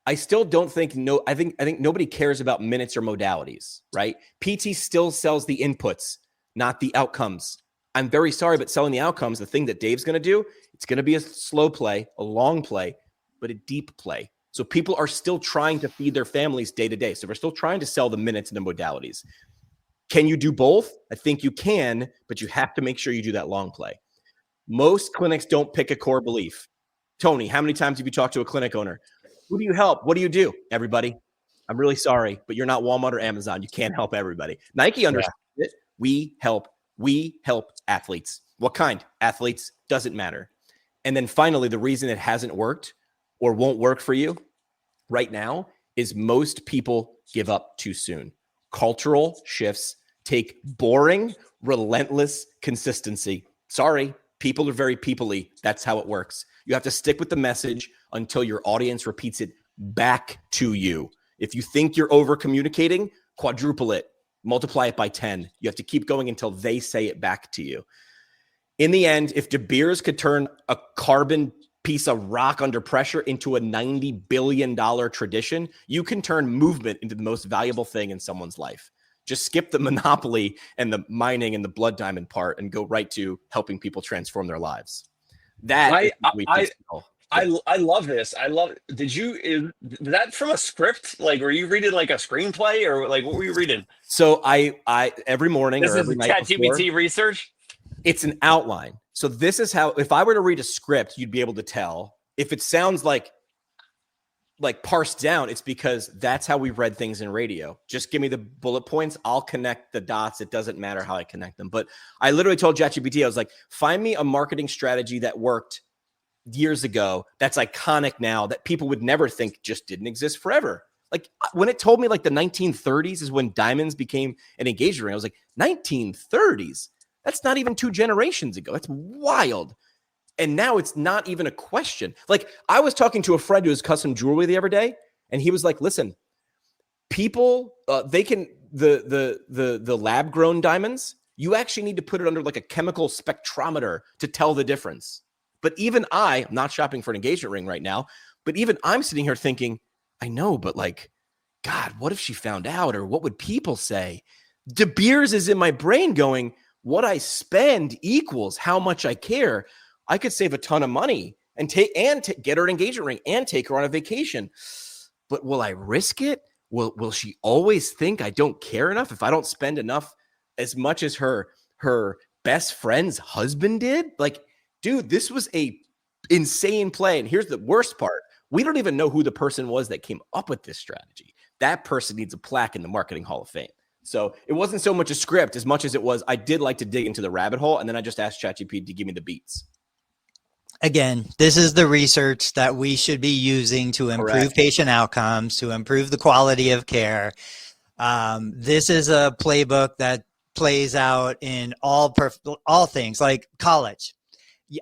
Speaker 1: I still don't think I think nobody cares about minutes or modalities, right? PT still sells the inputs, not the outcomes. I'm very sorry, but selling the outcomes, the thing that Dave's going to do, it's going to be a slow play, a long play, but a deep play. So people are still trying to feed their families day to day. So we're still trying to sell the minutes and the modalities. Can you do both? I think you can, but you have to make sure you do that long play. Most clinics don't pick a core belief. Tony, how many times have you talked to a clinic owner? Who do you help? What do you do? Everybody. I'm really sorry, but you're not Walmart or Amazon. You can't help everybody. Nike understands it. We help athletes. What kind? Athletes, doesn't matter. And then finally, the reason it hasn't worked or won't work for you right now is most people give up too soon. Cultural shifts take boring, relentless consistency. Sorry, people are very people-y. That's how it works. You have to stick with the message until your audience repeats it back to you. If you think you're over communicating, quadruple it, multiply it by 10. You have to keep going until they say it back to you. In the end, if De Beers could turn a carbon piece of rock under pressure into a $90 billion tradition, you can turn movement into the most valuable thing in someone's life. Just skip the monopoly and the mining and the blood diamond part and go right to helping people transform their lives.
Speaker 2: I love this. Is that from a script? Like, were you reading like a screenplay or like what were you reading?
Speaker 1: So I every morning
Speaker 2: this
Speaker 1: or every
Speaker 2: is
Speaker 1: night
Speaker 2: ChatGPT research.
Speaker 1: It's an outline. So this is how, if I were to read a script, you'd be able to tell if it sounds like parsed down. It's because that's how we read things in radio. Just give me the bullet points. I'll connect the dots. It doesn't matter how I connect them. But I literally told ChatGPT, I was like, find me a marketing strategy that worked years ago that's iconic now that people would never think just didn't exist forever. Like when it told me like the 1930s is when diamonds became an engagement ring, I was like, 1930s? That's not even 2 generations ago. That's wild. And now it's not even a question. Like I was talking to a friend who has custom jewelry the other day, and he was like, listen, people, they can, the lab grown diamonds, you actually need to put it under like a chemical spectrometer to tell the difference. But even I'm not shopping for an engagement ring right now, but even I'm sitting here thinking, I know, but like, God, what if she found out, or what would people say? De Beers is in my brain going, what I spend equals how much I care. I could save a ton of money and get her an engagement ring and take her on a vacation. but will I risk it? Will she always think I don't care enough if I don't spend enough, as much as her best friend's husband did? Like, dude, this was a insane play. And here's the worst part. We don't even know who the person was that came up with this strategy. That person needs a plaque in the Marketing Hall of Fame. So it wasn't so much a script as much as it was, I did like to dig into the rabbit hole. And then I just asked ChatGPT to give me the beats.
Speaker 3: Again, this is the research that we should be using to improve
Speaker 1: Correct.
Speaker 3: patient outcomes, to improve the quality of care. This is a playbook that plays out in all things, like college.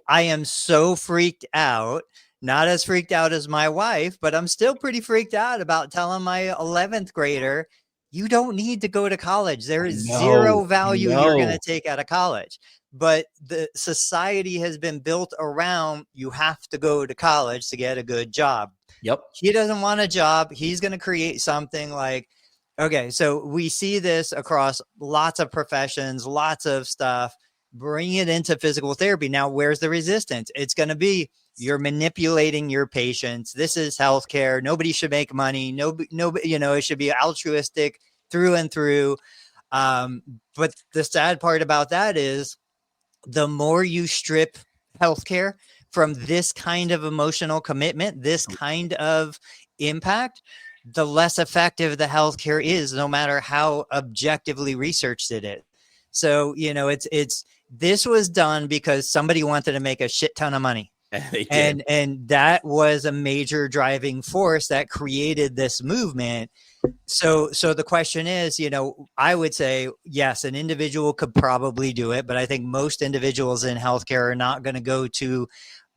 Speaker 3: I am so freaked out, not as freaked out as my wife, but I'm still pretty freaked out about telling my 11th grader, you don't need to go to college. There is zero value you're going to take out of college. But the society has been built around, you have to go to college to get a good job.
Speaker 1: Yep.
Speaker 3: He doesn't want a job. He's going to create something like, okay, so we see this across lots of professions, lots of stuff. Bring it into physical therapy. Now, where's the resistance? It's going to be, you're manipulating your patients. This is healthcare. Nobody should make money. Nobody, it should be altruistic through and through. But the sad part about that is, the more you strip healthcare from this kind of emotional commitment, this kind of impact, the less effective the healthcare is, no matter how objectively researched it is. So, this was done because somebody wanted to make a shit ton of money. And that was a major driving force that created this movement. So the question is, I would say, yes, an individual could probably do it, but I think most individuals in healthcare are not going to go to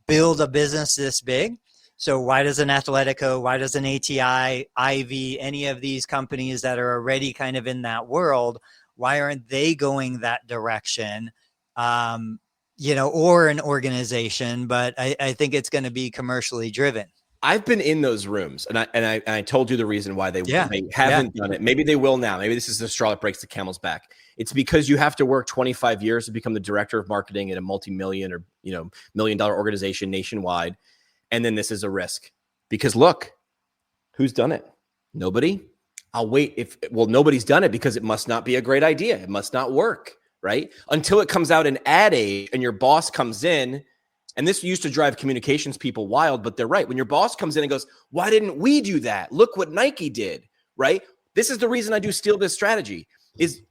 Speaker 3: build a business this big. So why does an Athletico, why does an ATI, IV, any of these companies that are already kind of in that world, why aren't they going that direction? Or an organization, but I think it's going to be commercially driven.
Speaker 1: I've been in those rooms, and I told you the reason why they haven't done it. Maybe they will now. Maybe this is the straw that breaks the camel's back. It's because you have to work 25 years to become the director of marketing at a multi-million or $1 million organization nationwide, and then this is a risk. Because look, who's done it? Nobody. I'll wait. Nobody's done it because it must not be a great idea. It must not work, right? Until it comes out in ad age and your boss comes in. And this used to drive communications people wild, but they're right. When your boss comes in and goes, why didn't we do that? Look what Nike did, right? This is the reason I do steal this strategy, is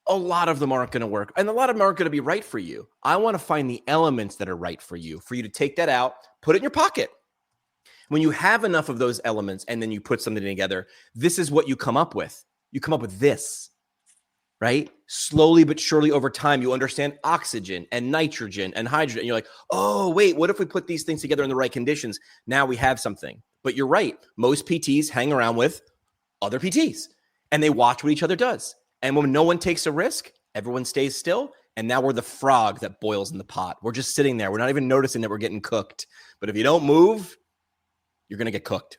Speaker 1: a lot of them aren't going to work. And a lot of them aren't going to be right for you. I want to find the elements that are right for you to take that out, put it in your pocket. When you have enough of those elements and then you put something together, this is what you come up with. You come up with this. Right? Slowly but surely over time, you understand oxygen and nitrogen and hydrogen. And you're like, oh, wait, what if we put these things together in the right conditions? Now we have something. But you're right. Most PTs hang around with other PTs and they watch what each other does. And when no one takes a risk, everyone stays still. And now we're the frog that boils in the pot. We're just sitting there. We're not even noticing that we're getting cooked. But if you don't move, you're going to get cooked.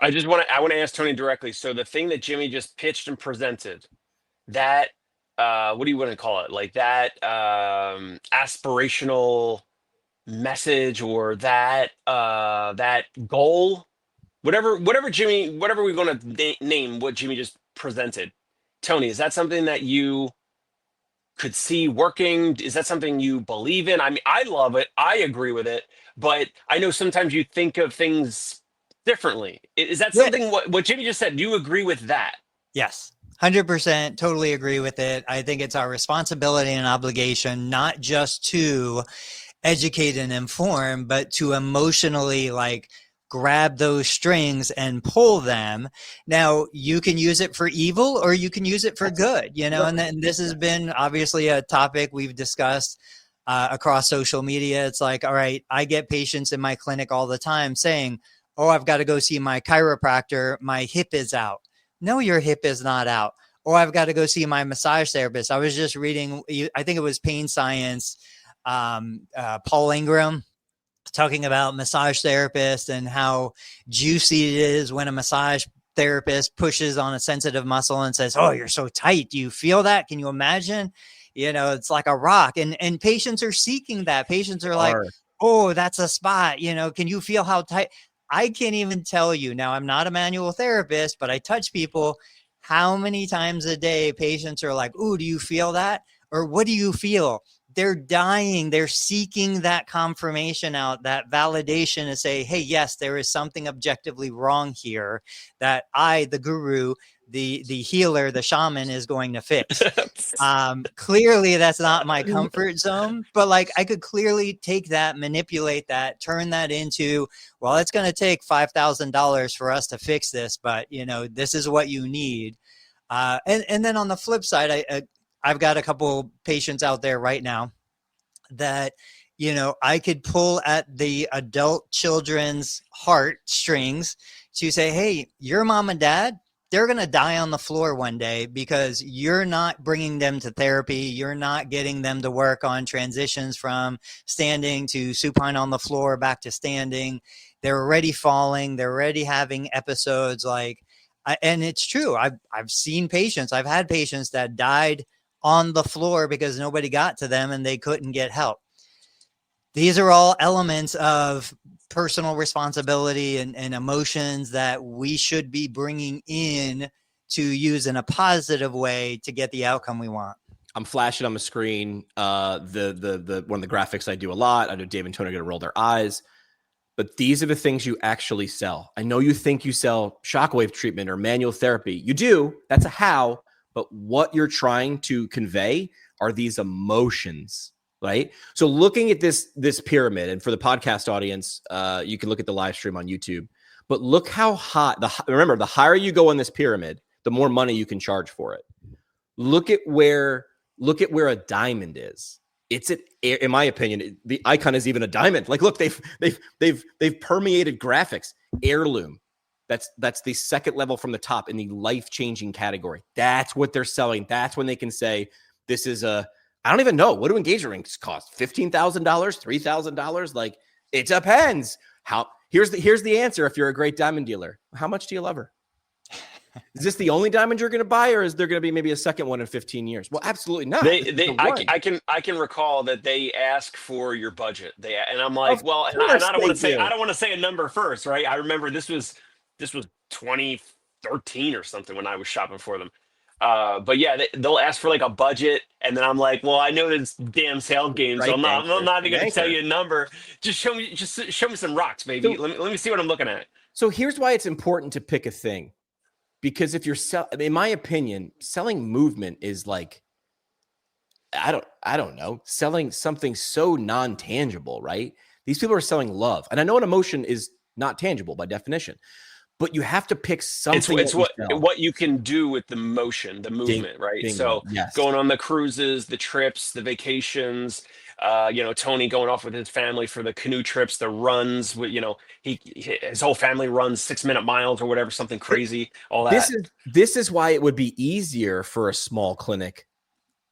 Speaker 2: I want to ask Tony directly. So the thing that Jimmy just pitched and presented, that what do you want to call it? Like that aspirational message, or that goal, whatever we're going to name what Jimmy just presented. Tony, is that something that you could see working? Is that something you believe in? I mean, I love it. I agree with it, but I know sometimes you think of things differently. Is that something what Jimmy just said? Do you agree with that?
Speaker 3: Yes, 100%. Totally agree with it. I think it's our responsibility and obligation, not just to educate and inform, but to emotionally grab those strings and pull them. Now, you can use it for evil or you can use it for good, and then this has been obviously a topic we've discussed across social media. It's like, all right, I get patients in my clinic all the time saying, oh, I've got to go see my chiropractor. My hip is out. No, your hip is not out. Or I've got to go see my massage therapist. I was just reading, I think it was Pain Science, Paul Ingram, talking about massage therapists and how juicy it is when a massage therapist pushes on a sensitive muscle and says, oh, you're so tight. Do you feel that? Can you imagine? It's like a rock. And patients are seeking that. Patients are like, oh, that's a spot. Can you feel how tight? I can't even tell you now. I'm not a manual therapist, but I touch people. How many times a day patients are like, "Ooh, do you feel that?" Or "What do you feel?" They're dying. They're seeking that confirmation out, that validation to say, "Hey, yes, there is something objectively wrong here that I, the guru, the healer, the shaman, is going to fix." Clearly that's not my comfort zone, but like I could clearly take that, manipulate that, turn that into, well, it's going to take $5,000 for us to fix this, but this is what you need. And then on the flip side, I've got a couple patients out there right now that, I could pull at the adult children's heartstrings to say, "Hey, your mom and dad, they're going to die on the floor one day because you're not bringing them to therapy. You're not getting them to work on transitions from standing to supine on the floor back to standing. They're already falling. They're already having episodes and it's true. I've seen patients. I've had patients that died on the floor because nobody got to them and they couldn't get help. These are all elements of personal responsibility and emotions that we should be bringing in to use in a positive way to get the outcome we want.
Speaker 1: I'm flashing on the screen the one of the graphics I do a lot. I know Dave and Tony are going to roll their eyes, but these are the things you actually sell. I know you think you sell shockwave treatment or manual therapy. You do. That's a how. But what you're trying to convey are these emotions, right? So looking at this pyramid, and for the podcast audience, you can look at the live stream on YouTube, but look how high, remember, the higher you go on this pyramid, the more money you can charge for it. Look at where a diamond is. It's in my opinion, the icon is even a diamond. Like, look, they've permeated graphics. Heirloom. That's the second level from the top in the life-changing category. That's what they're selling. That's when they can say, this is I don't even know. What do engagement rings cost? $15,000, $3,000? Like, it depends. Here's the answer if you're a great diamond dealer. How much do you love her? Is this the only diamond you're going to buy, or is there going to be maybe a second one in 15 years? Well, absolutely not.
Speaker 2: I can recall that they ask for your budget. And I'm like, well, and I don't want to say a number first, right? I remember this was 2013 or something when I was shopping for them. But yeah, they'll ask for like a budget, and then I'm like, well, I know this damn sales game, so I'm not even going to tell you a number. Just show me some rocks, baby. So, let me see what I'm looking at.
Speaker 1: So here's why it's important to pick a thing, because if you're in my opinion, selling movement is like, I don't know, selling something so non-tangible, right? These people are selling love, and I know an emotion is not tangible by definition. But you have to pick something.
Speaker 2: It's what you can do with the motion, the movement, right? So going on the cruises, the trips, the vacations, Tony going off with his family for the canoe trips, the runs, his whole family runs 6-minute miles or whatever, something crazy, all that.
Speaker 1: This is why it would be easier for a small clinic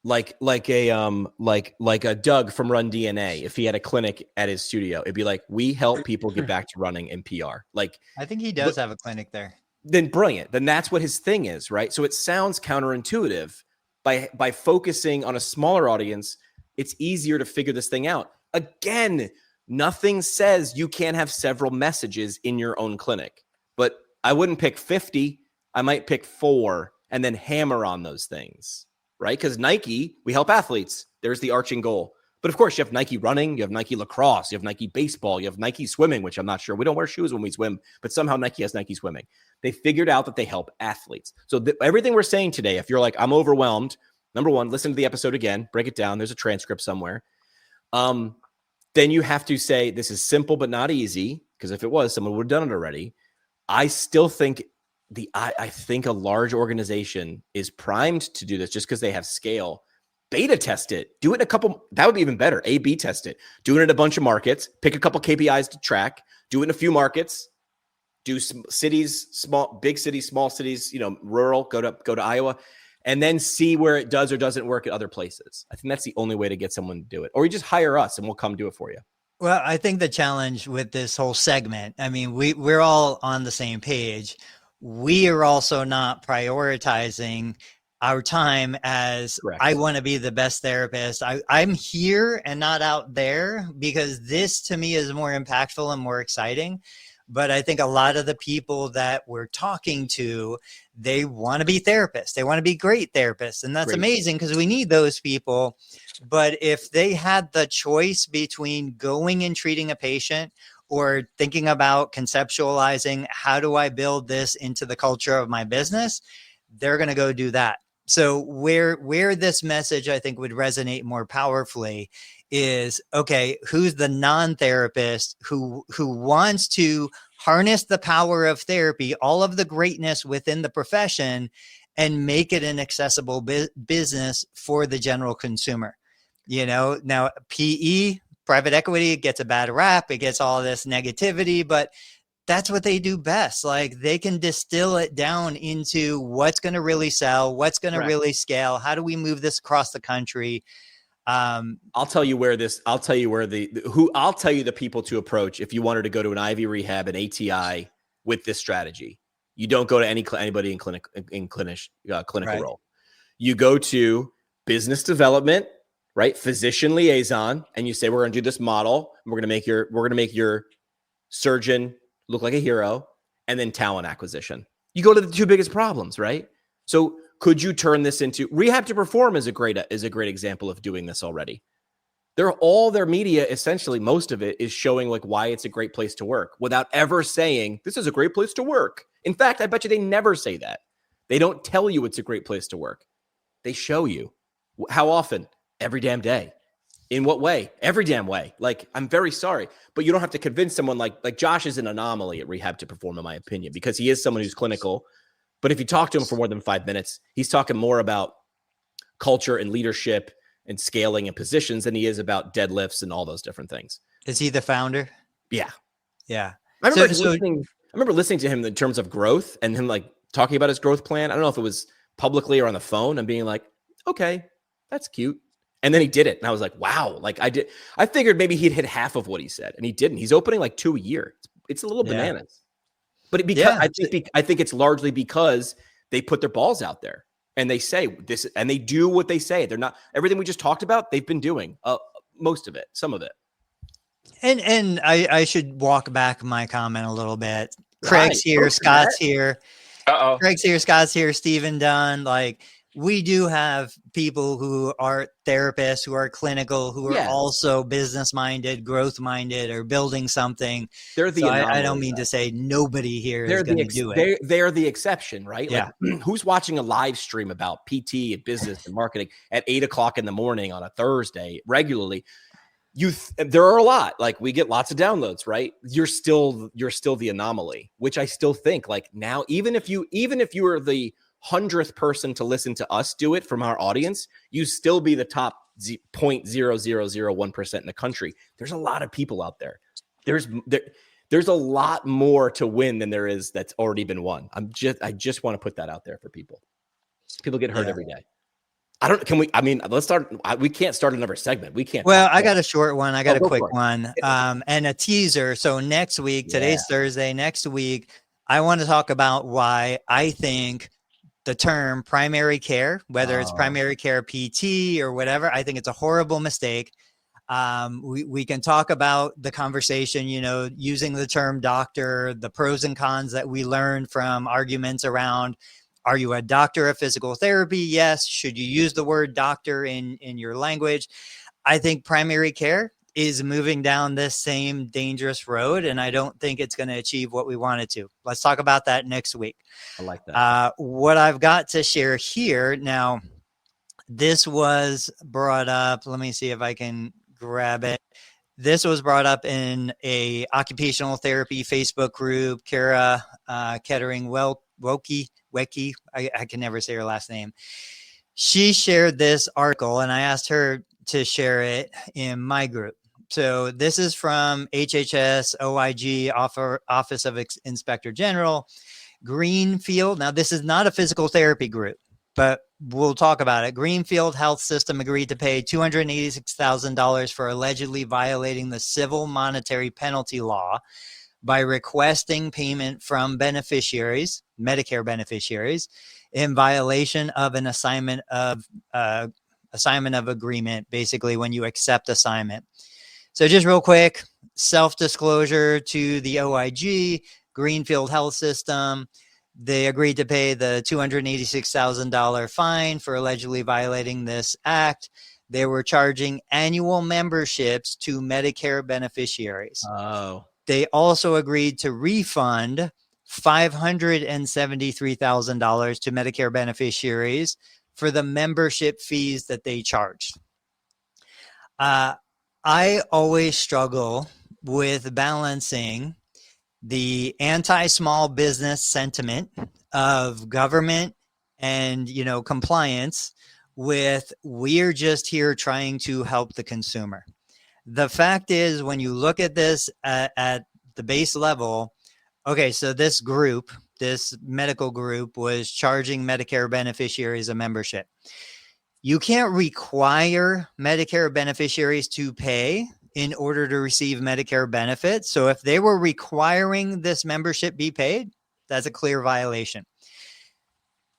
Speaker 1: like a Doug from Run DNA. If he had a clinic at his studio, it'd be like, we help people get back to running in PR. Like,
Speaker 3: I think he does have a clinic there.
Speaker 1: Then brilliant. Then that's what his thing is, right? So it sounds counterintuitive. By focusing on a smaller audience, it's easier to figure this thing out. Again, nothing says you can't have several messages in your own clinic, but I wouldn't pick 50. I might pick 4 and then hammer on those things. Right? Because Nike, we help athletes. There's the arching goal. But of course, you have Nike running, you have Nike lacrosse, you have Nike baseball, you have Nike swimming, which I'm not sure. We don't wear shoes when we swim, but somehow Nike has Nike swimming. They figured out that they help athletes. So everything we're saying today, if you're like, I'm overwhelmed, number one, listen to the episode again, break it down. There's a transcript somewhere. Then you have to say, this is simple but not easy, because if it was, someone would have done it already. I still think I think a large organization is primed to do this just because they have scale. Beta test it. Do it in a couple. That would be even better. A/B test it. Do it in a bunch of markets. Pick a couple KPIs to track. Do it in a few markets. Do some cities, big cities, small cities. Rural. Go to Iowa, and then see where it does or doesn't work at other places. I think that's the only way to get someone to do it. Or you just hire us, and we'll come do it for you.
Speaker 3: Well, I think the challenge with this whole segment, I mean, we're all on the same page. We are also not prioritizing our time as correct. I want to be the best therapist. I'm here and not out there, because this to me is more impactful and more exciting. But I think a lot of the people that we're talking to, they want to be therapists. They want to be great therapists. And that's amazing because we need those people. But if they had the choice between going and treating a patient or thinking about conceptualizing, how do I build this into the culture of my business, they're going to go do that. So where this message I think would resonate more powerfully is, okay, who's the non-therapist who wants to harness the power of therapy, all of the greatness within the profession, and make it an accessible business for the general consumer. Now PE, private equity, gets a bad rap. It gets all this negativity, but that's what they do best. Like, they can distill it down into what's going to really sell, what's going to really scale. How do we move this across the country?
Speaker 1: I'll tell you the people to approach if you wanted to go to an Ivy Rehab, an ATI with this strategy. You don't go to anybody in clinical role. You go to business development, right? Physician liaison, and you say, we're going to do this model. And we're going to make your surgeon look like a hero, and then talent acquisition. You go to the two biggest problems, right? So could you turn this into Rehab to Perform is a great example of doing this already. All their media, essentially, most of it is showing like why it's a great place to work without ever saying this is a great place to work. In fact, I bet you they never say that. They don't tell you it's a great place to work. They show you. How often? Every damn day. In what way? Every damn way. Like, I'm very sorry, but you don't have to convince someone like Josh is an anomaly at Rehab to Perform, in my opinion, because he is someone who's clinical. But if you talk to him for more than 5 minutes, he's talking more about culture and leadership and scaling and positions than he is about deadlifts and all those different things.
Speaker 3: Is he the founder?
Speaker 1: Yeah.
Speaker 3: Yeah.
Speaker 1: I remember listening to him in terms of growth and him like talking about his growth plan. I don't know if it was publicly or on the phone, and being like, okay, that's cute. And then he did it. And I was like, wow. Like, I figured maybe he'd hit half of what he said, and he didn't. He's opening like 2 a year. It's a little bananas. But I think it's largely because they put their balls out there and they say this, and they do what they say. They're not everything we just talked about. They've been doing most of it, some of it.
Speaker 3: And I should walk back my comment a little bit. Craig's here, Scott's here. Craig's here, Scott's here, Stephen Dunn. Like, we do have people who are therapists, who are clinical, who are also business-minded, growth-minded, or building something.
Speaker 1: They're the
Speaker 3: I don't mean to say nobody here is going to do it.
Speaker 1: They're the exception, right?
Speaker 3: Yeah.
Speaker 1: Like, who's watching a live stream about PT and business and marketing at 8:00 in the morning on a Thursday regularly? There are a lot. Like, we get lots of downloads, right? You're still the anomaly, which I still think, like, now, even if you are the 100th person to listen to us do it from our audience, you still be the top 0.0001% in the country. There's a lot of people out there. There's a lot more to win than there is that's already been won. I just want to put that out there for people. People get hurt every day. Let's start. We can't start another segment. We can't.
Speaker 3: Well, I got a short one. I got a quick one, and a teaser. So next week, today's Thursday, next week, I want to talk about why I think the term primary care, whether it's primary care PT or whatever, I think it's a horrible mistake. We can talk about the conversation, using the term doctor, the pros and cons that we learned from arguments around, are you a doctor of physical therapy? Yes. Should you use the word doctor in your language? I think primary care is moving down this same dangerous road, and I don't think it's going to achieve what we want it to. Let's talk about that next week.
Speaker 1: I like that.
Speaker 3: What I've got to share here now, this was brought up. Let me see if I can grab it. This was brought up in a occupational therapy Facebook group. Kara Kettering Wecke, I can never say her last name. She shared this article, and I asked her to share it in my group. So this is from HHS OIG, Office of Inspector General, Greenfield. Now, this is not a physical therapy group, but we'll talk about it. Greenfield Health System agreed to pay $286,000 for allegedly violating the civil monetary penalty law by requesting payment from beneficiaries, Medicare beneficiaries, in violation of an assignment of agreement, basically when you accept assignment. So just real quick, self-disclosure to the OIG, Greenfield Health System. They agreed to pay the $286,000 fine for allegedly violating this act. They were charging annual memberships to Medicare beneficiaries.
Speaker 1: Oh.
Speaker 3: They also agreed to refund $573,000 to Medicare beneficiaries for the membership fees that they charged. I always struggle with balancing the anti-small business sentiment of government and, compliance with we're just here trying to help the consumer. The fact is, when you look at this at the base level, okay, so this medical group was charging Medicare beneficiaries a membership. You can't require Medicare beneficiaries to pay in order to receive Medicare benefits. So if they were requiring this membership be paid, that's a clear violation.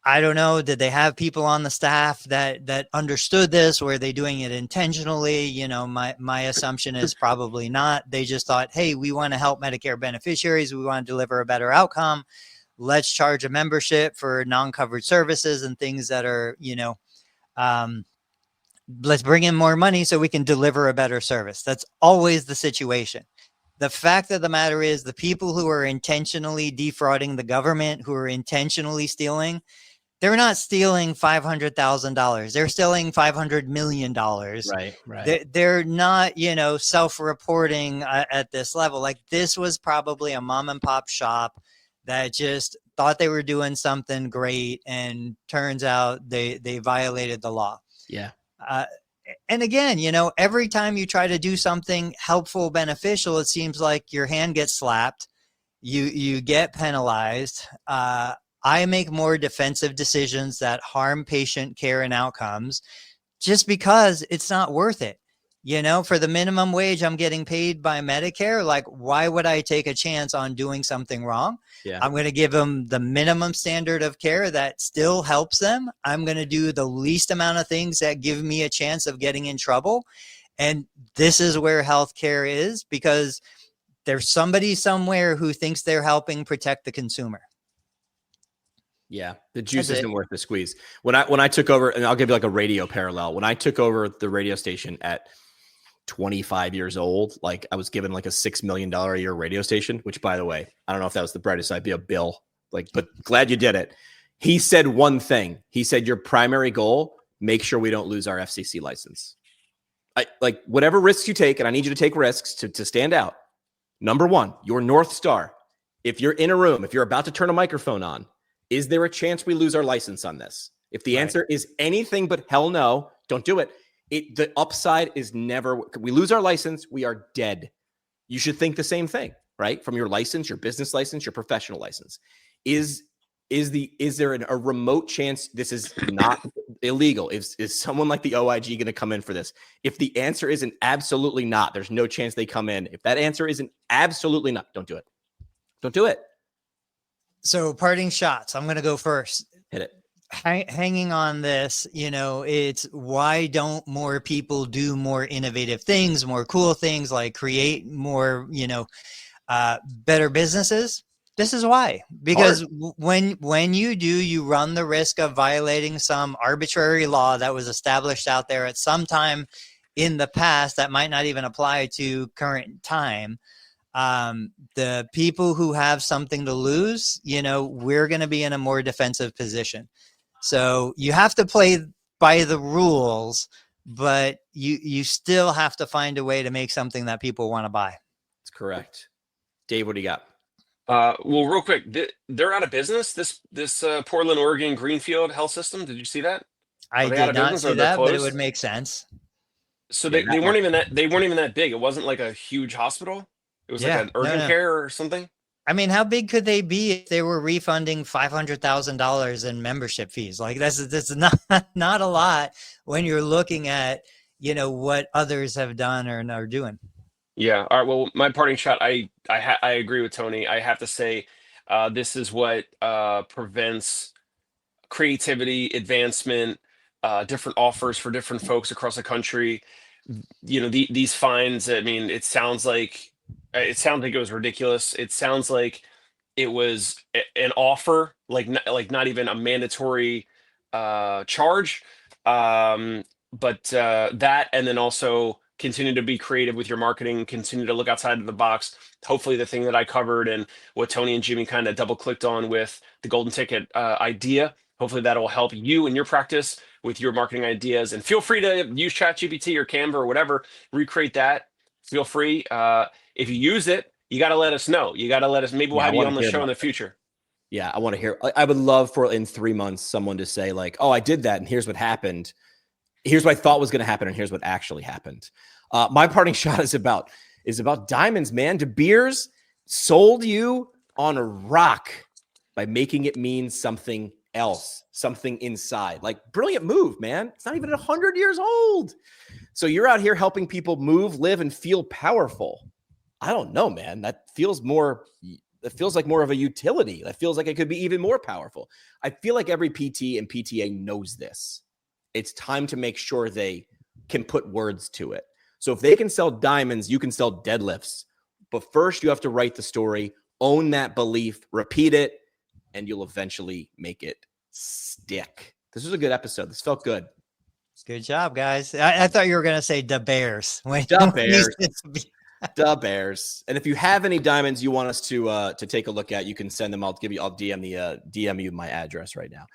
Speaker 3: I don't know. Did they have people on the staff that understood this? Were they doing it intentionally? My assumption is probably not. They just thought, hey, we want to help Medicare beneficiaries. We want to deliver a better outcome. Let's charge a membership for non-covered services and things that are, let's bring in more money so we can deliver a better service. That's always the situation. The fact of the matter is the people who are intentionally defrauding the government, who are intentionally stealing, they're not stealing $500,000. They're stealing $500 million.
Speaker 1: Right.
Speaker 3: They're not, self-reporting at this level. Like, this was probably a mom and pop shop that just thought they were doing something great, and turns out they violated the law.
Speaker 1: Yeah.
Speaker 3: And again, every time you try to do something helpful, beneficial, it seems like your hand gets slapped. You get penalized. I make more defensive decisions that harm patient care and outcomes just because it's not worth it. For the minimum wage I'm getting paid by Medicare, like, why would I take a chance on doing something wrong?
Speaker 1: Yeah.
Speaker 3: I'm going to give them the minimum standard of care that still helps them. I'm going to do the least amount of things that give me a chance of getting in trouble. And this is where healthcare is, because there's somebody somewhere who thinks they're helping protect the consumer.
Speaker 1: Yeah, the juice isn't worth the squeeze. When I took over, and I'll give you like a radio parallel. When I took over the radio station at 25 years old, like, I was given like a $6 million a year radio station, which, by the way, I don't know if that was the brightest idea, Bill, but glad you did it. He said one thing. He said, your primary goal, make sure we don't lose our FCC license. Like, whatever risks you take, and I need you to take risks to stand out. Number one, your North Star. If you're in a room, if you're about to turn a microphone on, is there a chance we lose our license on this? If the answer is anything but hell no, don't do it. The upside is never, we lose our license, we are dead. You should think the same thing, right? From your license, your business license, your professional license. Is there a remote chance this is not illegal? Is someone like the OIG going to come in for this? If the answer isn't absolutely not, there's no chance they come in. If that answer isn't absolutely not, don't do it. Don't do it.
Speaker 3: So, parting shots. I'm going to go first.
Speaker 1: Hit it.
Speaker 3: Hanging on this, it's why don't more people do more innovative things, more cool things, like create more, better businesses? This is why. Because when you do, you run the risk of violating some arbitrary law that was established out there at some time in the past that might not even apply to current time. The people who have something to lose, we're going to be in a more defensive position. So you have to play by the rules, but you still have to find a way to make something that people want to buy. That's
Speaker 1: correct. Dave, what do you got?
Speaker 2: Well, real quick, they're out of business. This Portland, Oregon Greenfield Health System. Did you see that?
Speaker 3: I did not see that, but it would make sense.
Speaker 2: So they weren't even that big. It wasn't like a huge hospital. It was like an urgent care or something.
Speaker 3: I mean, how big could they be if they were refunding $500,000 in membership fees? Like, that's not a lot when you're looking at, what others have done or are doing.
Speaker 2: Yeah. All right. Well, my parting shot, I agree with Tony. I have to say, this is what prevents creativity, advancement, different offers for different folks across the country. these fines. I mean, it sounds like it was ridiculous. It sounds like it was an offer, like not even a mandatory charge. But that, and then also continue to be creative with your marketing, continue to look outside of the box. Hopefully the thing that I covered and what Tony and Jimmy kind of double clicked on with the golden ticket idea, hopefully that will help you in your practice with your marketing ideas. And feel free to use ChatGPT or Canva or whatever, recreate that. Feel free. If you use it, you got to let us know. You got to let us, maybe we'll have you on the show in the future.
Speaker 1: Yeah, I want to hear. I would love for in 3 months someone to say like, "Oh, I did that, and here's what happened. Here's what I thought was going to happen, and here's what actually happened." My parting shot is about diamonds, man. De Beers sold you on a rock by making it mean something else, something inside. Like, brilliant move, man. It's not even 100 years old. So you're out here helping people move, live, and feel powerful. I don't know, man. That feels like more of a utility. That feels like it could be even more powerful. I feel like every PT and PTA knows this. It's time to make sure they can put words to it. So if they can sell diamonds, you can sell deadlifts. But first, you have to write the story, own that belief, repeat it, and you'll eventually make it stick. This was a good episode. This felt good.
Speaker 3: Good job, guys. I thought you were going to say the Bears.
Speaker 1: The Bears. The Bears. And if you have any diamonds you want us to take a look at, you can send them. I'll DM you my address right now.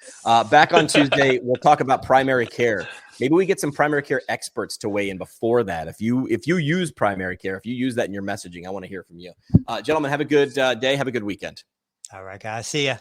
Speaker 1: Back on Tuesday, we'll talk about primary care. Maybe we get some primary care experts to weigh in before that. If you use primary care, if you use that in your messaging, I want to hear from you. Gentlemen, have a good day. Have a good weekend.
Speaker 3: All right, guys. See ya.